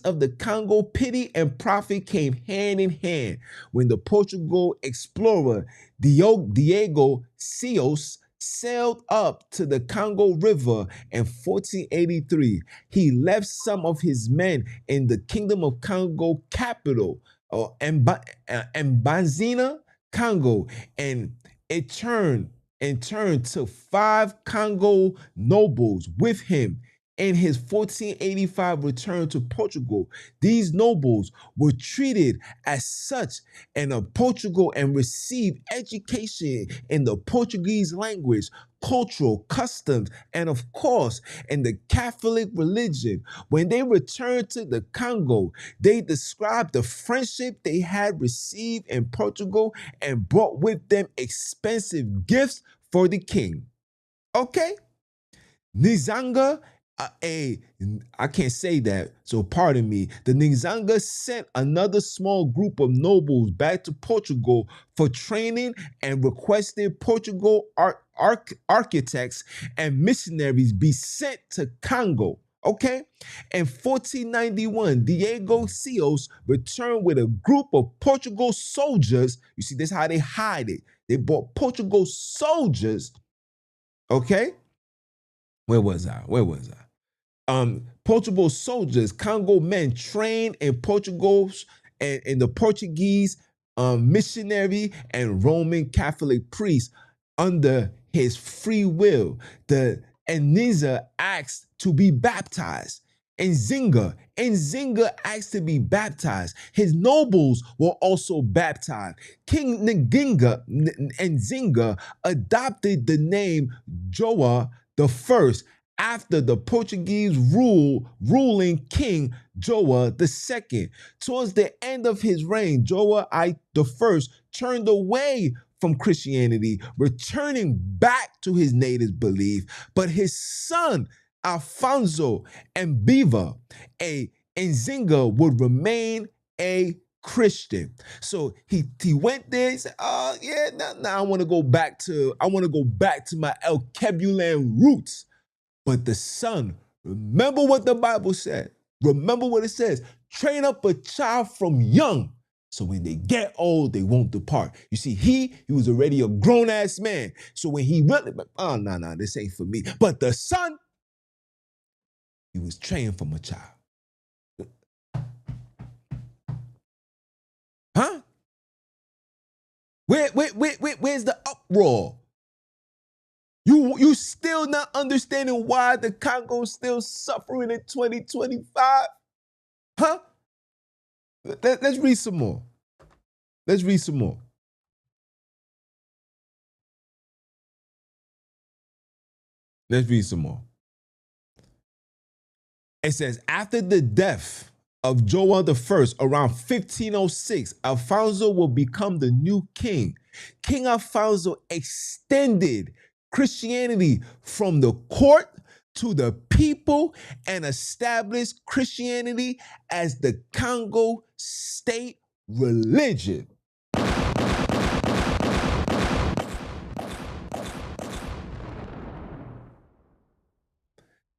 of the Congo, pity and profit came hand in hand when the Portugal explorer Diego Cios sailed up to the Congo River in 1483. He left some of his men in the Kingdom of Congo capital, Mbanzina, Congo, and it turned took 5 Congo nobles with him. In his 1485 return to Portugal, these nobles were treated as such in Portugal and received education in the Portuguese language, cultural customs, and of course, in the Catholic religion. When they returned to the Congo, they described the friendship they had received in Portugal and brought with them expensive gifts for the king. Okay? Nizanga, I can't say that, so pardon me. The Nzanga sent another small group of nobles back to Portugal for training and requested Portugal architects and missionaries be sent to Congo. Okay? In 1491, Diego Cios returned with a group of Portugal soldiers. You see, this is how they hide it. They brought Portugal soldiers. Okay? Where was I? Portugal soldiers, Congo men trained in Portugal and in the Portuguese missionary and Roman Catholic priests under his free will. The Eniza asked to be baptized. Nzinga asked to be baptized. His nobles were also baptized. King Nzinga adopted the name Joa the First after the Portuguese ruling King Joa II. Towards the end of his reign, Joa I turned away from Christianity, returning back to his native belief, but his son Alfonso and Biva, a Nzinga, would remain a Christian. So he went there. He said, "Oh yeah, now I want to go back to my El Kebulan roots." But the son, remember what the Bible said. Remember what it says. Train up a child from young, so when they get old, they won't depart. You see, he was already a grown-ass man. So when he really, no, this ain't for me. But the son, he was trained from a child. Huh? Where's the uproar? You still not understanding why the Congo is still suffering in 2025? Huh? Let's read some more. Let's read some more. It says, after the death of Joa I around 1506, Alfonso will become the new king. King Alfonso extended Christianity from the court to the people and established Christianity as the Congo state religion.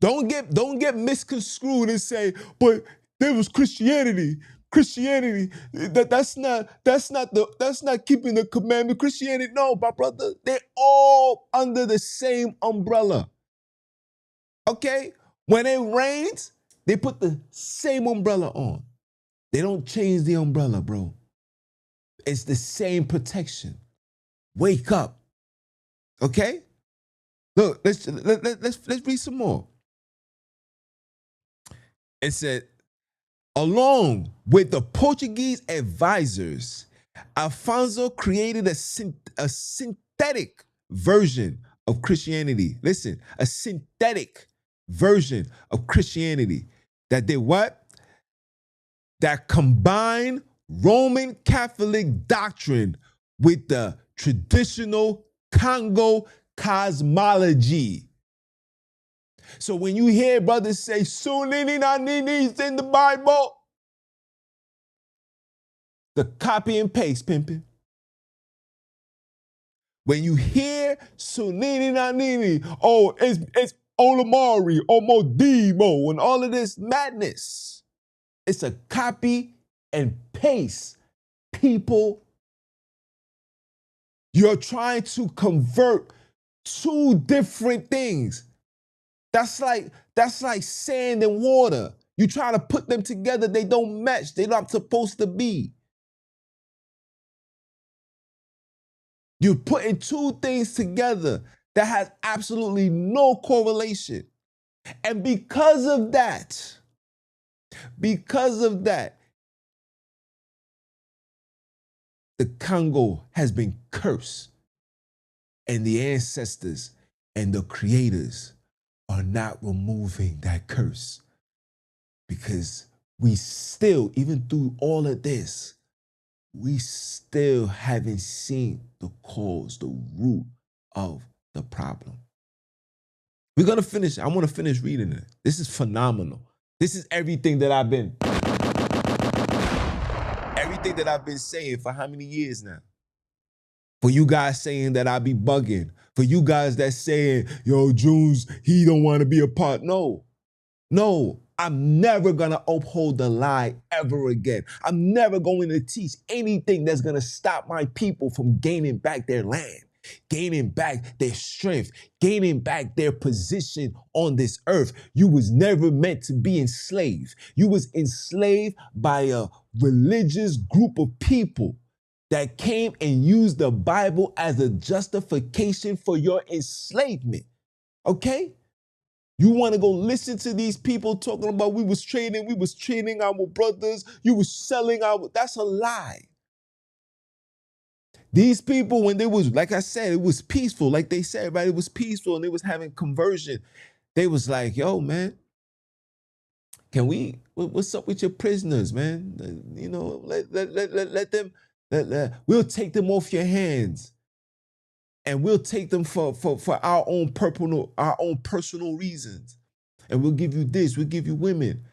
Don't get misconstrued and say, but there was Christianity. Christianity, that's not keeping the commandment. Christianity, no, my brother, they're all under the same umbrella. Okay? When it rains, they put the same umbrella on. They don't change the umbrella, bro. It's the same protection. Wake up. Okay? Look, let's read some more. It said, along with the Portuguese advisors, Alfonso created a synthetic version of Christianity. Listen, a synthetic version of Christianity that did what? That combined Roman Catholic doctrine with the traditional Congo cosmology. So when you hear brothers say, Sunini na nini is in the Bible, the copy and paste, pimping. When you hear Sunini na nini, oh, it's Olamari, Omodimo, and all of this madness, it's a copy and paste. People, you're trying to convert two different things. That's like sand and water. You try to put them together, they don't match. They're not supposed to be. You're putting two things together that has absolutely no correlation. And because of that, the Congo has been cursed. And the ancestors and the creators are not removing that curse. Because we still, even through all of this, we still haven't seen the cause, the root of the problem. We're gonna finish. I want to finish reading it. This is phenomenal. This is everything that I've been saying for how many years now? For you guys saying that I be bugging. For you guys that saying, yo, Junes, he don't want to be a part. No, I'm never going to uphold the lie ever again. I'm never going to teach anything that's going to stop my people from gaining back their land, gaining back their strength, gaining back their position on this earth. You was never meant to be enslaved. You was enslaved by a religious group of people that came and used the Bible as a justification for your enslavement. Okay? You want to go listen to these people talking about we was trading our brothers, you was selling that's a lie. These people, when they was, like I said, it was peaceful, like they said, right? It was peaceful and they was having conversion. They was like, yo, man, what's up with your prisoners, man? You know, let them, we'll take them off your hands. And we'll take them for our own personal reasons. And we'll give you this, we'll give you women.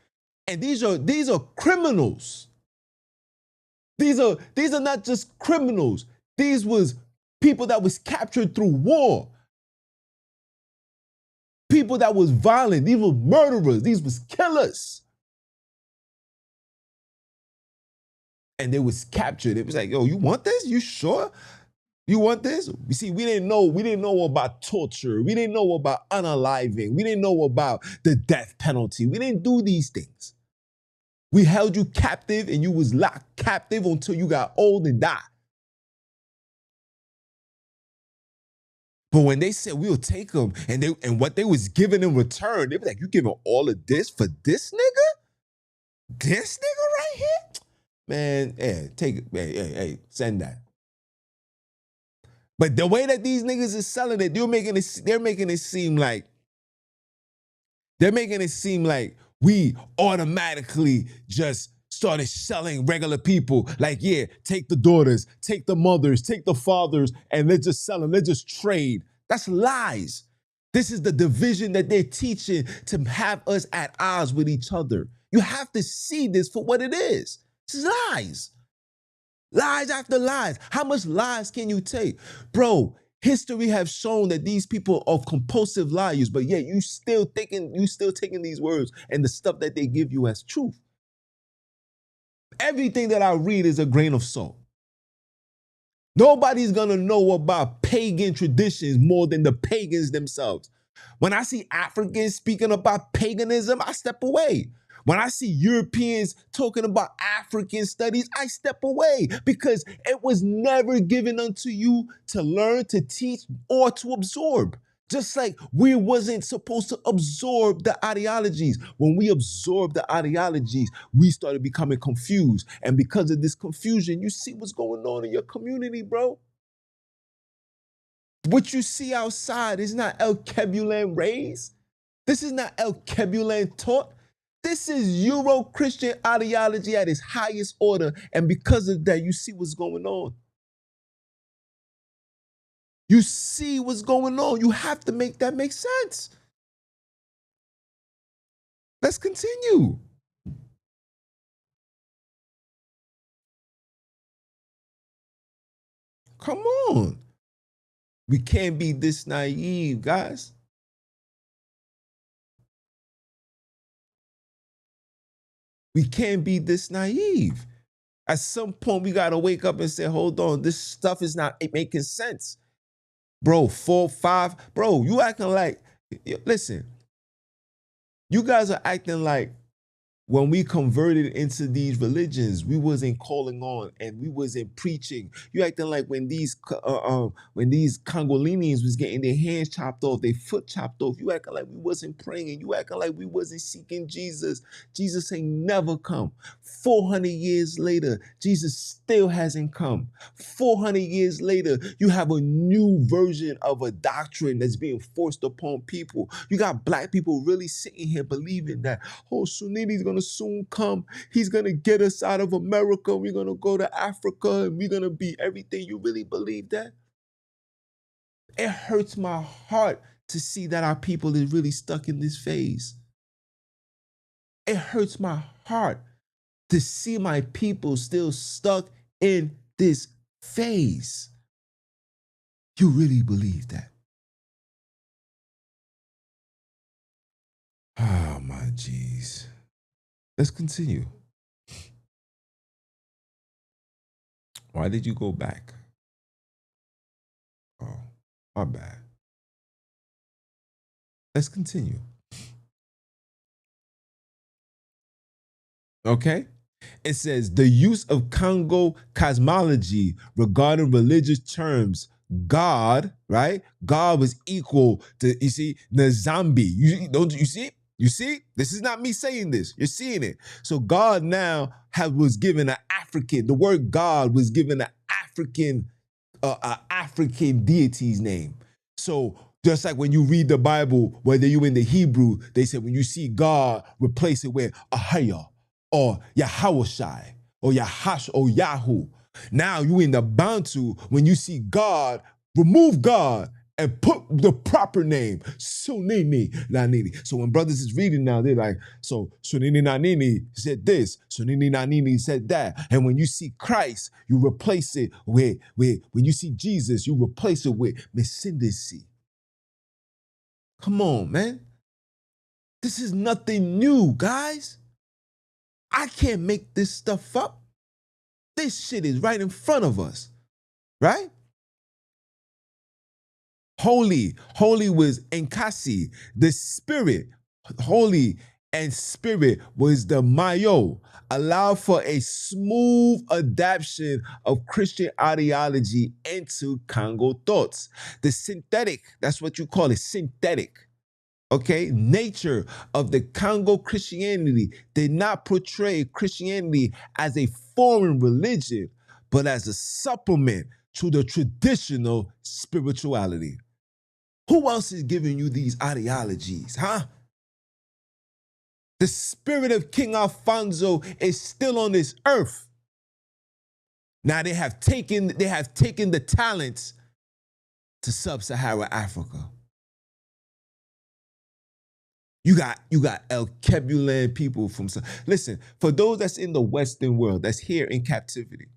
And these are criminals. These are not just criminals. These was people that was captured through war. People that was violent. These were murderers. These was killers. And they was captured. It was like, yo, you want this? You sure? You want this? You see, we didn't know about torture. We didn't know about unaliving. We didn't know about the death penalty. We didn't do these things. We held you captive and you was locked captive until you got old and died. But when they said we'll take them and what they was giving in return, they was like, you giving all of this for this nigga? This nigga right here? Man, hey, take it. Hey, send that. But the way that these niggas is selling it, they're making it seem like we automatically just started selling regular people. Like, yeah, take the daughters, take the mothers, take the fathers, and let's just sell them. Let's just trade. That's lies. This is the division that they're teaching to have us at odds with each other. You have to see this for what it is. This is lies. Lies after lies. How much lies can you take? Bro, History have shown that these people are compulsive liars, but yet you still taking these words and the stuff that they give you as truth. Everything that I read is a grain of salt. Nobody's gonna know about pagan traditions more than the pagans themselves. When I see Africans speaking about paganism, I step away. When I see Europeans talking about African studies, I step away because it was never given unto you to learn, to teach, or to absorb. Just like we wasn't supposed to absorb the ideologies. When we absorb the ideologies, we started becoming confused. And because of this confusion, you see what's going on in your community, bro. What you see outside is not El Kebulan raised. This is not El Kebulan taught. This is Euro-Christian ideology at its highest order. And because of that, you see what's going on. You see what's going on. You have to make that make sense. Let's continue. Come on. We can't be this naive, guys. We can't be this naive. At some point, we got to wake up and say, hold on, this stuff is not making sense. Bro, 4, 5, bro, you acting like, listen, you guys are acting like when we converted into these religions, we wasn't calling on and we wasn't preaching. You acting like when these Congolinians was getting their hands chopped off, their foot chopped off, you acting like we wasn't praying. You acting like we wasn't seeking Jesus. Jesus ain't never come. 400 years later, Jesus still hasn't come. 400 years later, you have a new version of a doctrine that's being forced upon people. You got black people really sitting here believing that, oh, Sunini's going to soon come. He's going to get us out of America. We're going to go to Africa and we're going to be everything. You really believe that? It hurts my heart to see that our people is really stuck in this phase. It hurts my heart to see my people still stuck in this phase. You really believe that? Oh, my jeez. Let's continue. Why did you go back? Oh, my bad. Let's continue. Okay? It says the use of Congo cosmology regarding religious terms, God, right? God was equal to, you see, Nzambi. You see? You see? This is not me saying this. You're seeing it. So God now was given an African, the word God was given an African deity's name. So just like when you read the Bible, whether you in the Hebrew, they say when you see God, replace it with Ahaya or Yahawashai or Yahash or Yahoo. Now you in the Bantu, when you see God, remove God and put the proper name, Sunini Nanini. So when brothers is reading now, they're like, so Sunini Nanini said this, Sunini Nanini said that. And when you see Christ, you replace it with when you see Jesus, you replace it with Mesindisi. Come on, man. This is nothing new, guys. I can't make this stuff up. This shit is right in front of us, right? Holy was Nkasi, the spirit. Holy and spirit was the Mayo, allow for a smooth adaptation of Christian ideology into Congo thoughts. The synthetic, that's what you call it, synthetic. Okay, nature of the Congo Christianity did not portray Christianity as a foreign religion, but as a supplement to the traditional spirituality. Who else is giving you these ideologies, huh? The spirit of King Alfonso is still on this earth. Now they have taken the talents to sub-Saharan Africa. You got El Kebulan people from, listen, for those that's in the Western world, that's here in captivity,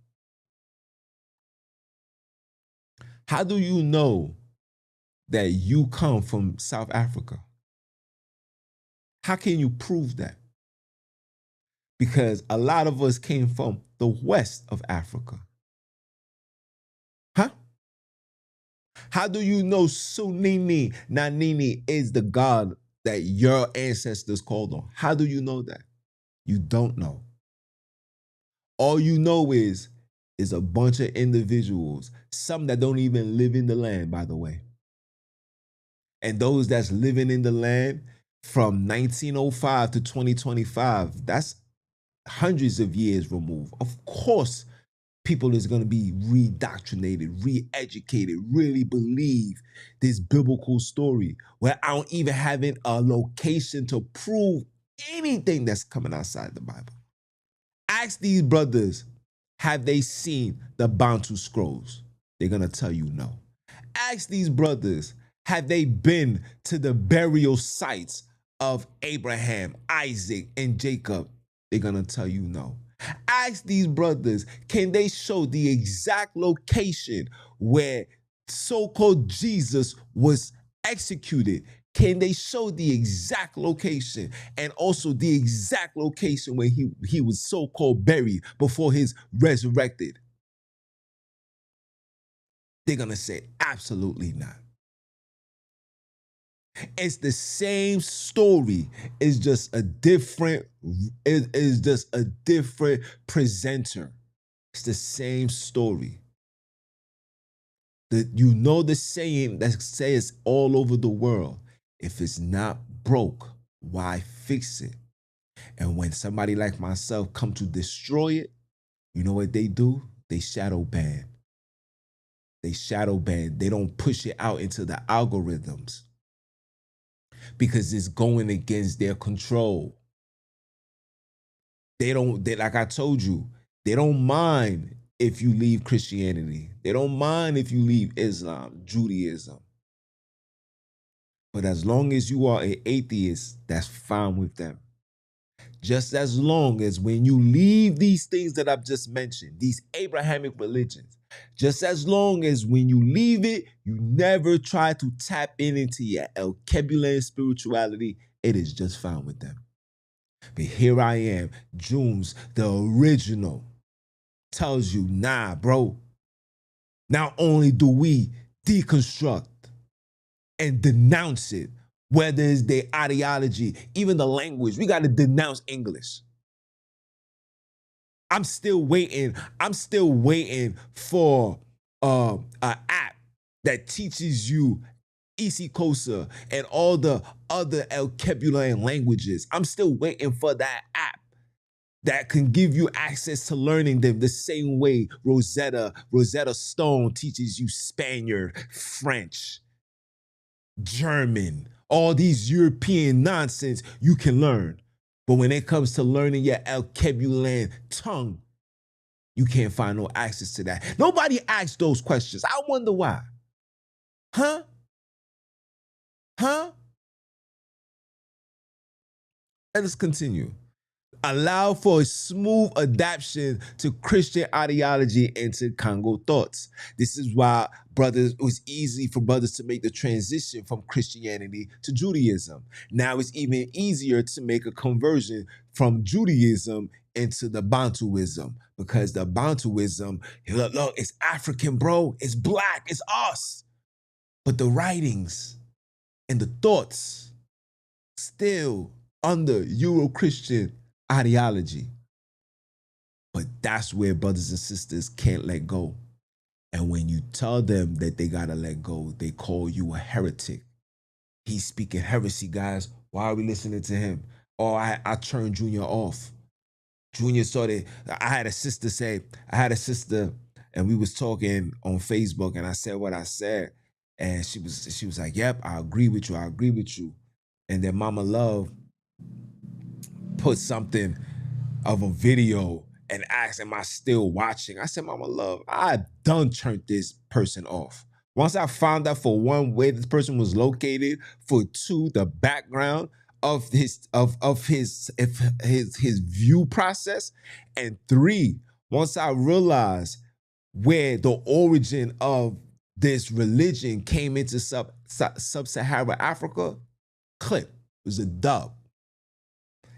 how do you know that you come from South Africa? How can you prove that? Because a lot of us came from the west of Africa. Huh? How do you know Sunini Nanini is the God that your ancestors called on? How do you know that? You don't know. All you know is a bunch of individuals, some that don't even live in the land, by the way. And those that's living in the land from 1905 to 2025, that's hundreds of years removed. Of course, people is going to be redoctrinated, re-educated, really believe this biblical story where I don't even have a location to prove anything that's coming outside the Bible. Ask these brothers, have they seen the Bantu scrolls? They're going to tell you no. Ask these brothers, have they been to the burial sites of Abraham, Isaac, and Jacob? They're going to tell you no. Ask these brothers, can they show the exact location where so-called Jesus was executed? Can they show the exact location and also the exact location where he was so-called buried before he's resurrected? They're going to say, absolutely not. It's the same story. It's just a different, it is just a different presenter. It's the same story. You know the saying that says all over the world, if it's not broke, why fix it? And when somebody like myself come to destroy it, you know what they do? They shadow ban. They shadow ban. They don't push it out into the algorithms because it's going against their control. They like I told you, they don't mind if you leave Christianity. They don't mind if you leave Islam, Judaism. But as long as you are an atheist, that's fine with them. Just as long as when you leave these things that I've just mentioned, these Abrahamic religions, just as long as when you leave it, you never try to tap into your Elkebulan spirituality, it is just fine with them. But here I am, Junes, the original, tells you, nah, bro. Not only do we deconstruct and denounce it, whether it's their ideology, even the language, we got to denounce English. I'm still waiting for an app that teaches you Isikosa and all the other Elkebulan languages. I'm still waiting for that app that can give you access to learning them the same way Rosetta Stone teaches you Spaniard, French, German, all these European nonsense you can learn. But when it comes to learning your Elkebulan tongue, you can't find no access to that. Nobody asks those questions. I wonder why. Huh? Let us continue. Allow for a smooth adaptation to Christian ideology and to Congo thoughts. This is why it was easy for brothers to make the transition from Christianity to Judaism. Now it's even easier to make a conversion from Judaism into the Bantuism, because the Bantuism, look, it's African, bro. It's black. It's us. But the writings and the thoughts still under Euro-Christian ideology. But that's where brothers and sisters can't let go. And when you tell them that they gotta let go, they call you a heretic. He's speaking heresy, guys. Why are we listening to him? Oh, I turned Junior off. Junior started, I had a sister and we was talking on Facebook and I said what I said. And she was like, yep, I agree with you. And then Mama Love put something of a video and asked, am I still watching? I said, Mama Love, I done turned this person off. Once I found out, for one, where this person was located, for two, the background of his view process, and three, once I realized where the origin of this religion came into sub-Saharan Africa, clip was a dub.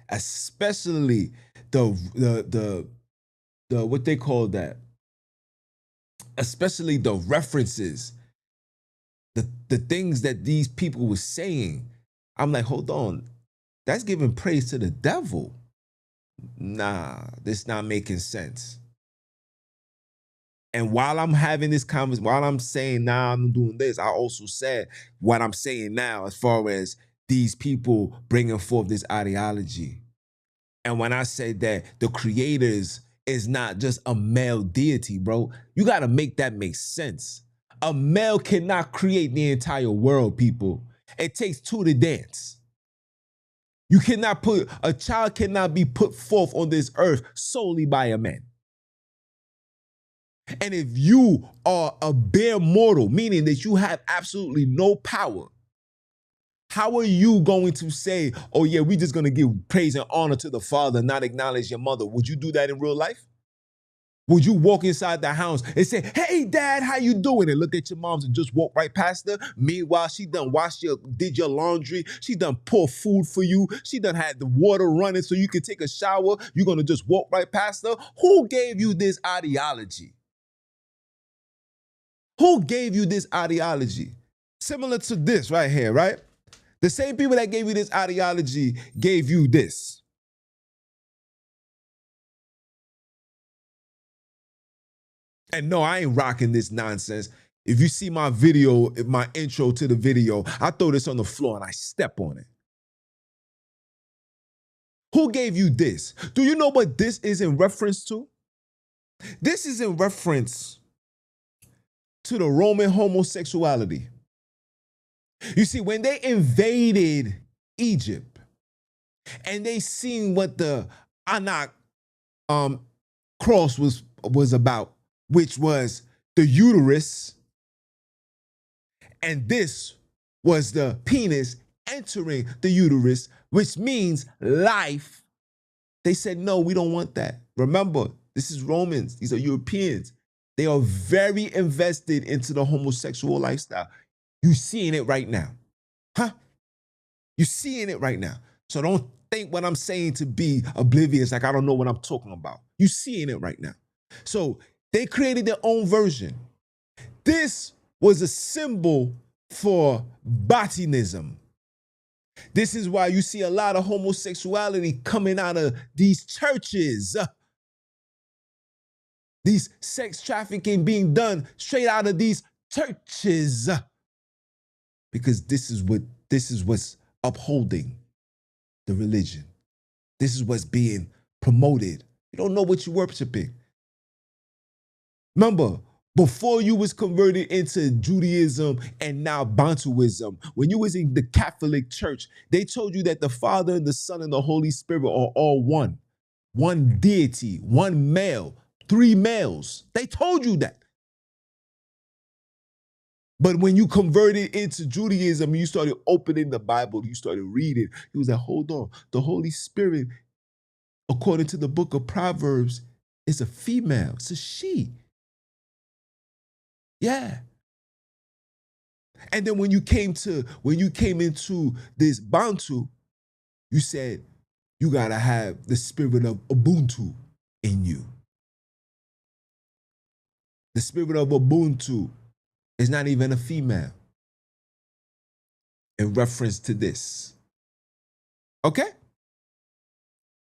Especially the what they call that, especially the references, the things that these people were saying. I'm like, hold on, that's giving praise to the devil. Nah, this not making sense. And while I'm having this conversation, while I'm saying, nah, I'm doing this, I also said what I'm saying now as far as these people bringing forth this ideology. And when I say that the creators is not just a male deity, bro, you got to make that make sense. A male cannot create the entire world, people. It takes two to dance. You cannot put, a child cannot be put forth on this earth solely by a man. And if you are a bare mortal, meaning that you have absolutely no power, how are you going to say, oh yeah, we just going to give praise and honor to the Father, not acknowledge your mother? Would you do that in real life? Would you walk inside the house and say, hey, Dad, how you doing? And look at your moms and just walk right past her? Meanwhile, she done did your laundry. She done pour food for you. She done had the water running so you can take a shower. You're going to just walk right past her? Who gave you this ideology? Who gave you this ideology? Similar to this right here, right? The same people that gave you this ideology gave you this. And no, I ain't rocking this nonsense. If you see my video, my intro to the video, I throw this on the floor and I step on it. Who gave you this? Do you know what this is in reference to? This is in reference to the Roman homosexuality. You see, when they invaded Egypt and they seen what the Anak cross was about, which was the uterus, and this was the penis entering the uterus, which means life, they said, no, we don't want that. Remember, this is Romans. These are Europeans. They are very invested into the homosexual lifestyle. You're seeing it right now. Huh? You're seeing it right now. So don't think what I'm saying to be oblivious, like I don't know what I'm talking about. You're seeing it right now. So they created their own version. This was a symbol for botanism. This is why you see a lot of homosexuality coming out of these churches. These sex trafficking being done straight out of these churches. Because this is what's upholding the religion. This is what's being promoted. You don't know what you're worshiping. Remember, before you was converted into Judaism and now Bantuism, when you was in the Catholic Church, they told you that the Father and the Son and the Holy Spirit are all one. One deity, one male, three males. They told you that. But when you converted into Judaism, you started opening the Bible, you started reading, you was like, hold on, the Holy Spirit, according to the book of Proverbs, is a female, it's a she. Yeah. And then when you came into this Bantu, you said you gotta have the spirit of Ubuntu in you. The spirit of Ubuntu is not even a female in reference to this. Okay?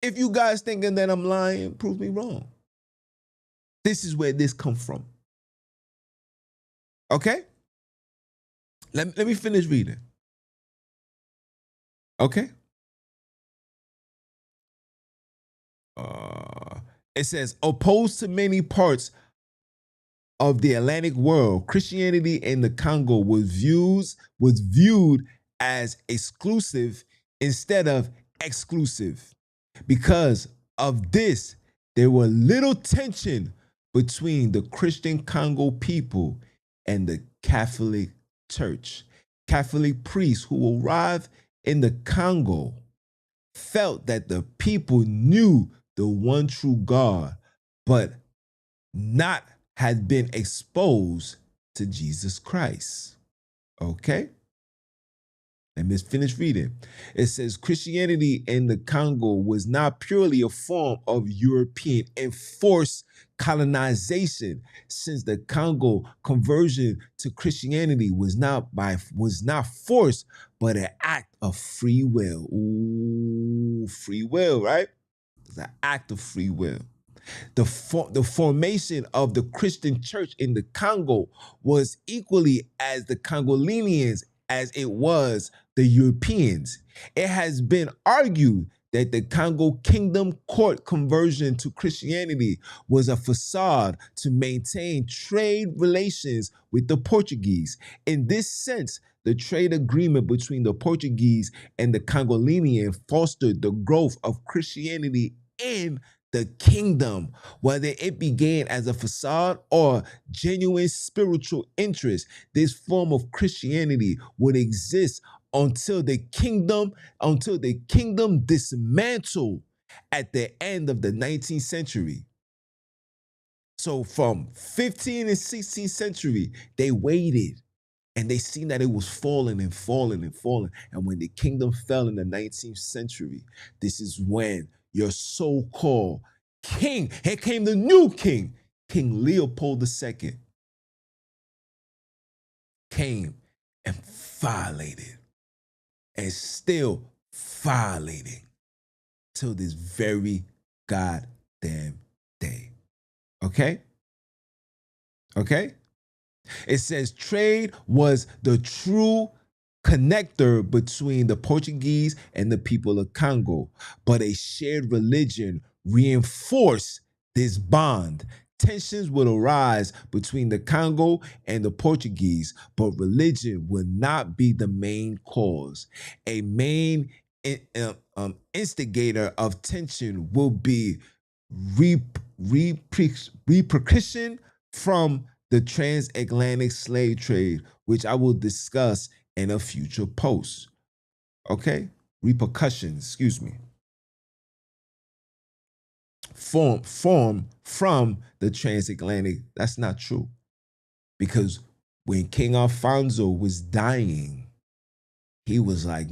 If you guys thinking that I'm lying, prove me wrong. This is where this come from. Okay? Let me finish reading. Okay? It says, opposed to many parts of the Atlantic world, Christianity in the Congo was viewed as exclusive instead of exclusive. Because of this, there was little tension between the Christian Congo people and the Catholic Church. Catholic priests who arrived in the Congo felt that the people knew the one true God, but not had been exposed to Jesus Christ. Okay? Let me finish reading. It says Christianity in the Congo was not purely a form of European enforced colonization, since the Congo conversion to Christianity was not forced, but an act of free will. Ooh, free will, right? It's an act of free will. The formation of the Christian church in the Congo was equally as the Congolanians as it was the Europeans. It has been argued that the Congo Kingdom court conversion to Christianity was a facade to maintain trade relations with the Portuguese. In this sense, the trade agreement between the Portuguese and the Congolanian fostered the growth of Christianity in the kingdom, whether it began as a facade or genuine spiritual interest. This form of Christianity would exist until the kingdom dismantled at the end of the 19th century. So from 15th and 16th century, they waited. And they seen that it was falling and falling and falling. And when the kingdom fell in the 19th century, this is when your so-called king, here came the new king, King Leopold II, came and violated and still violating till this very goddamn day. Okay? Okay? It says trade was the true connector between the Portuguese and the people of Congo, but a shared religion reinforced this bond. Tensions would arise between the Congo and the Portuguese, but religion would not be the main cause. A main instigator of tension will be repercussion from the transatlantic slave trade, which I will discuss in a future post. Okay? Repercussions, excuse me. Form from the transatlantic. That's not true. Because when King Alfonso was dying, he was like,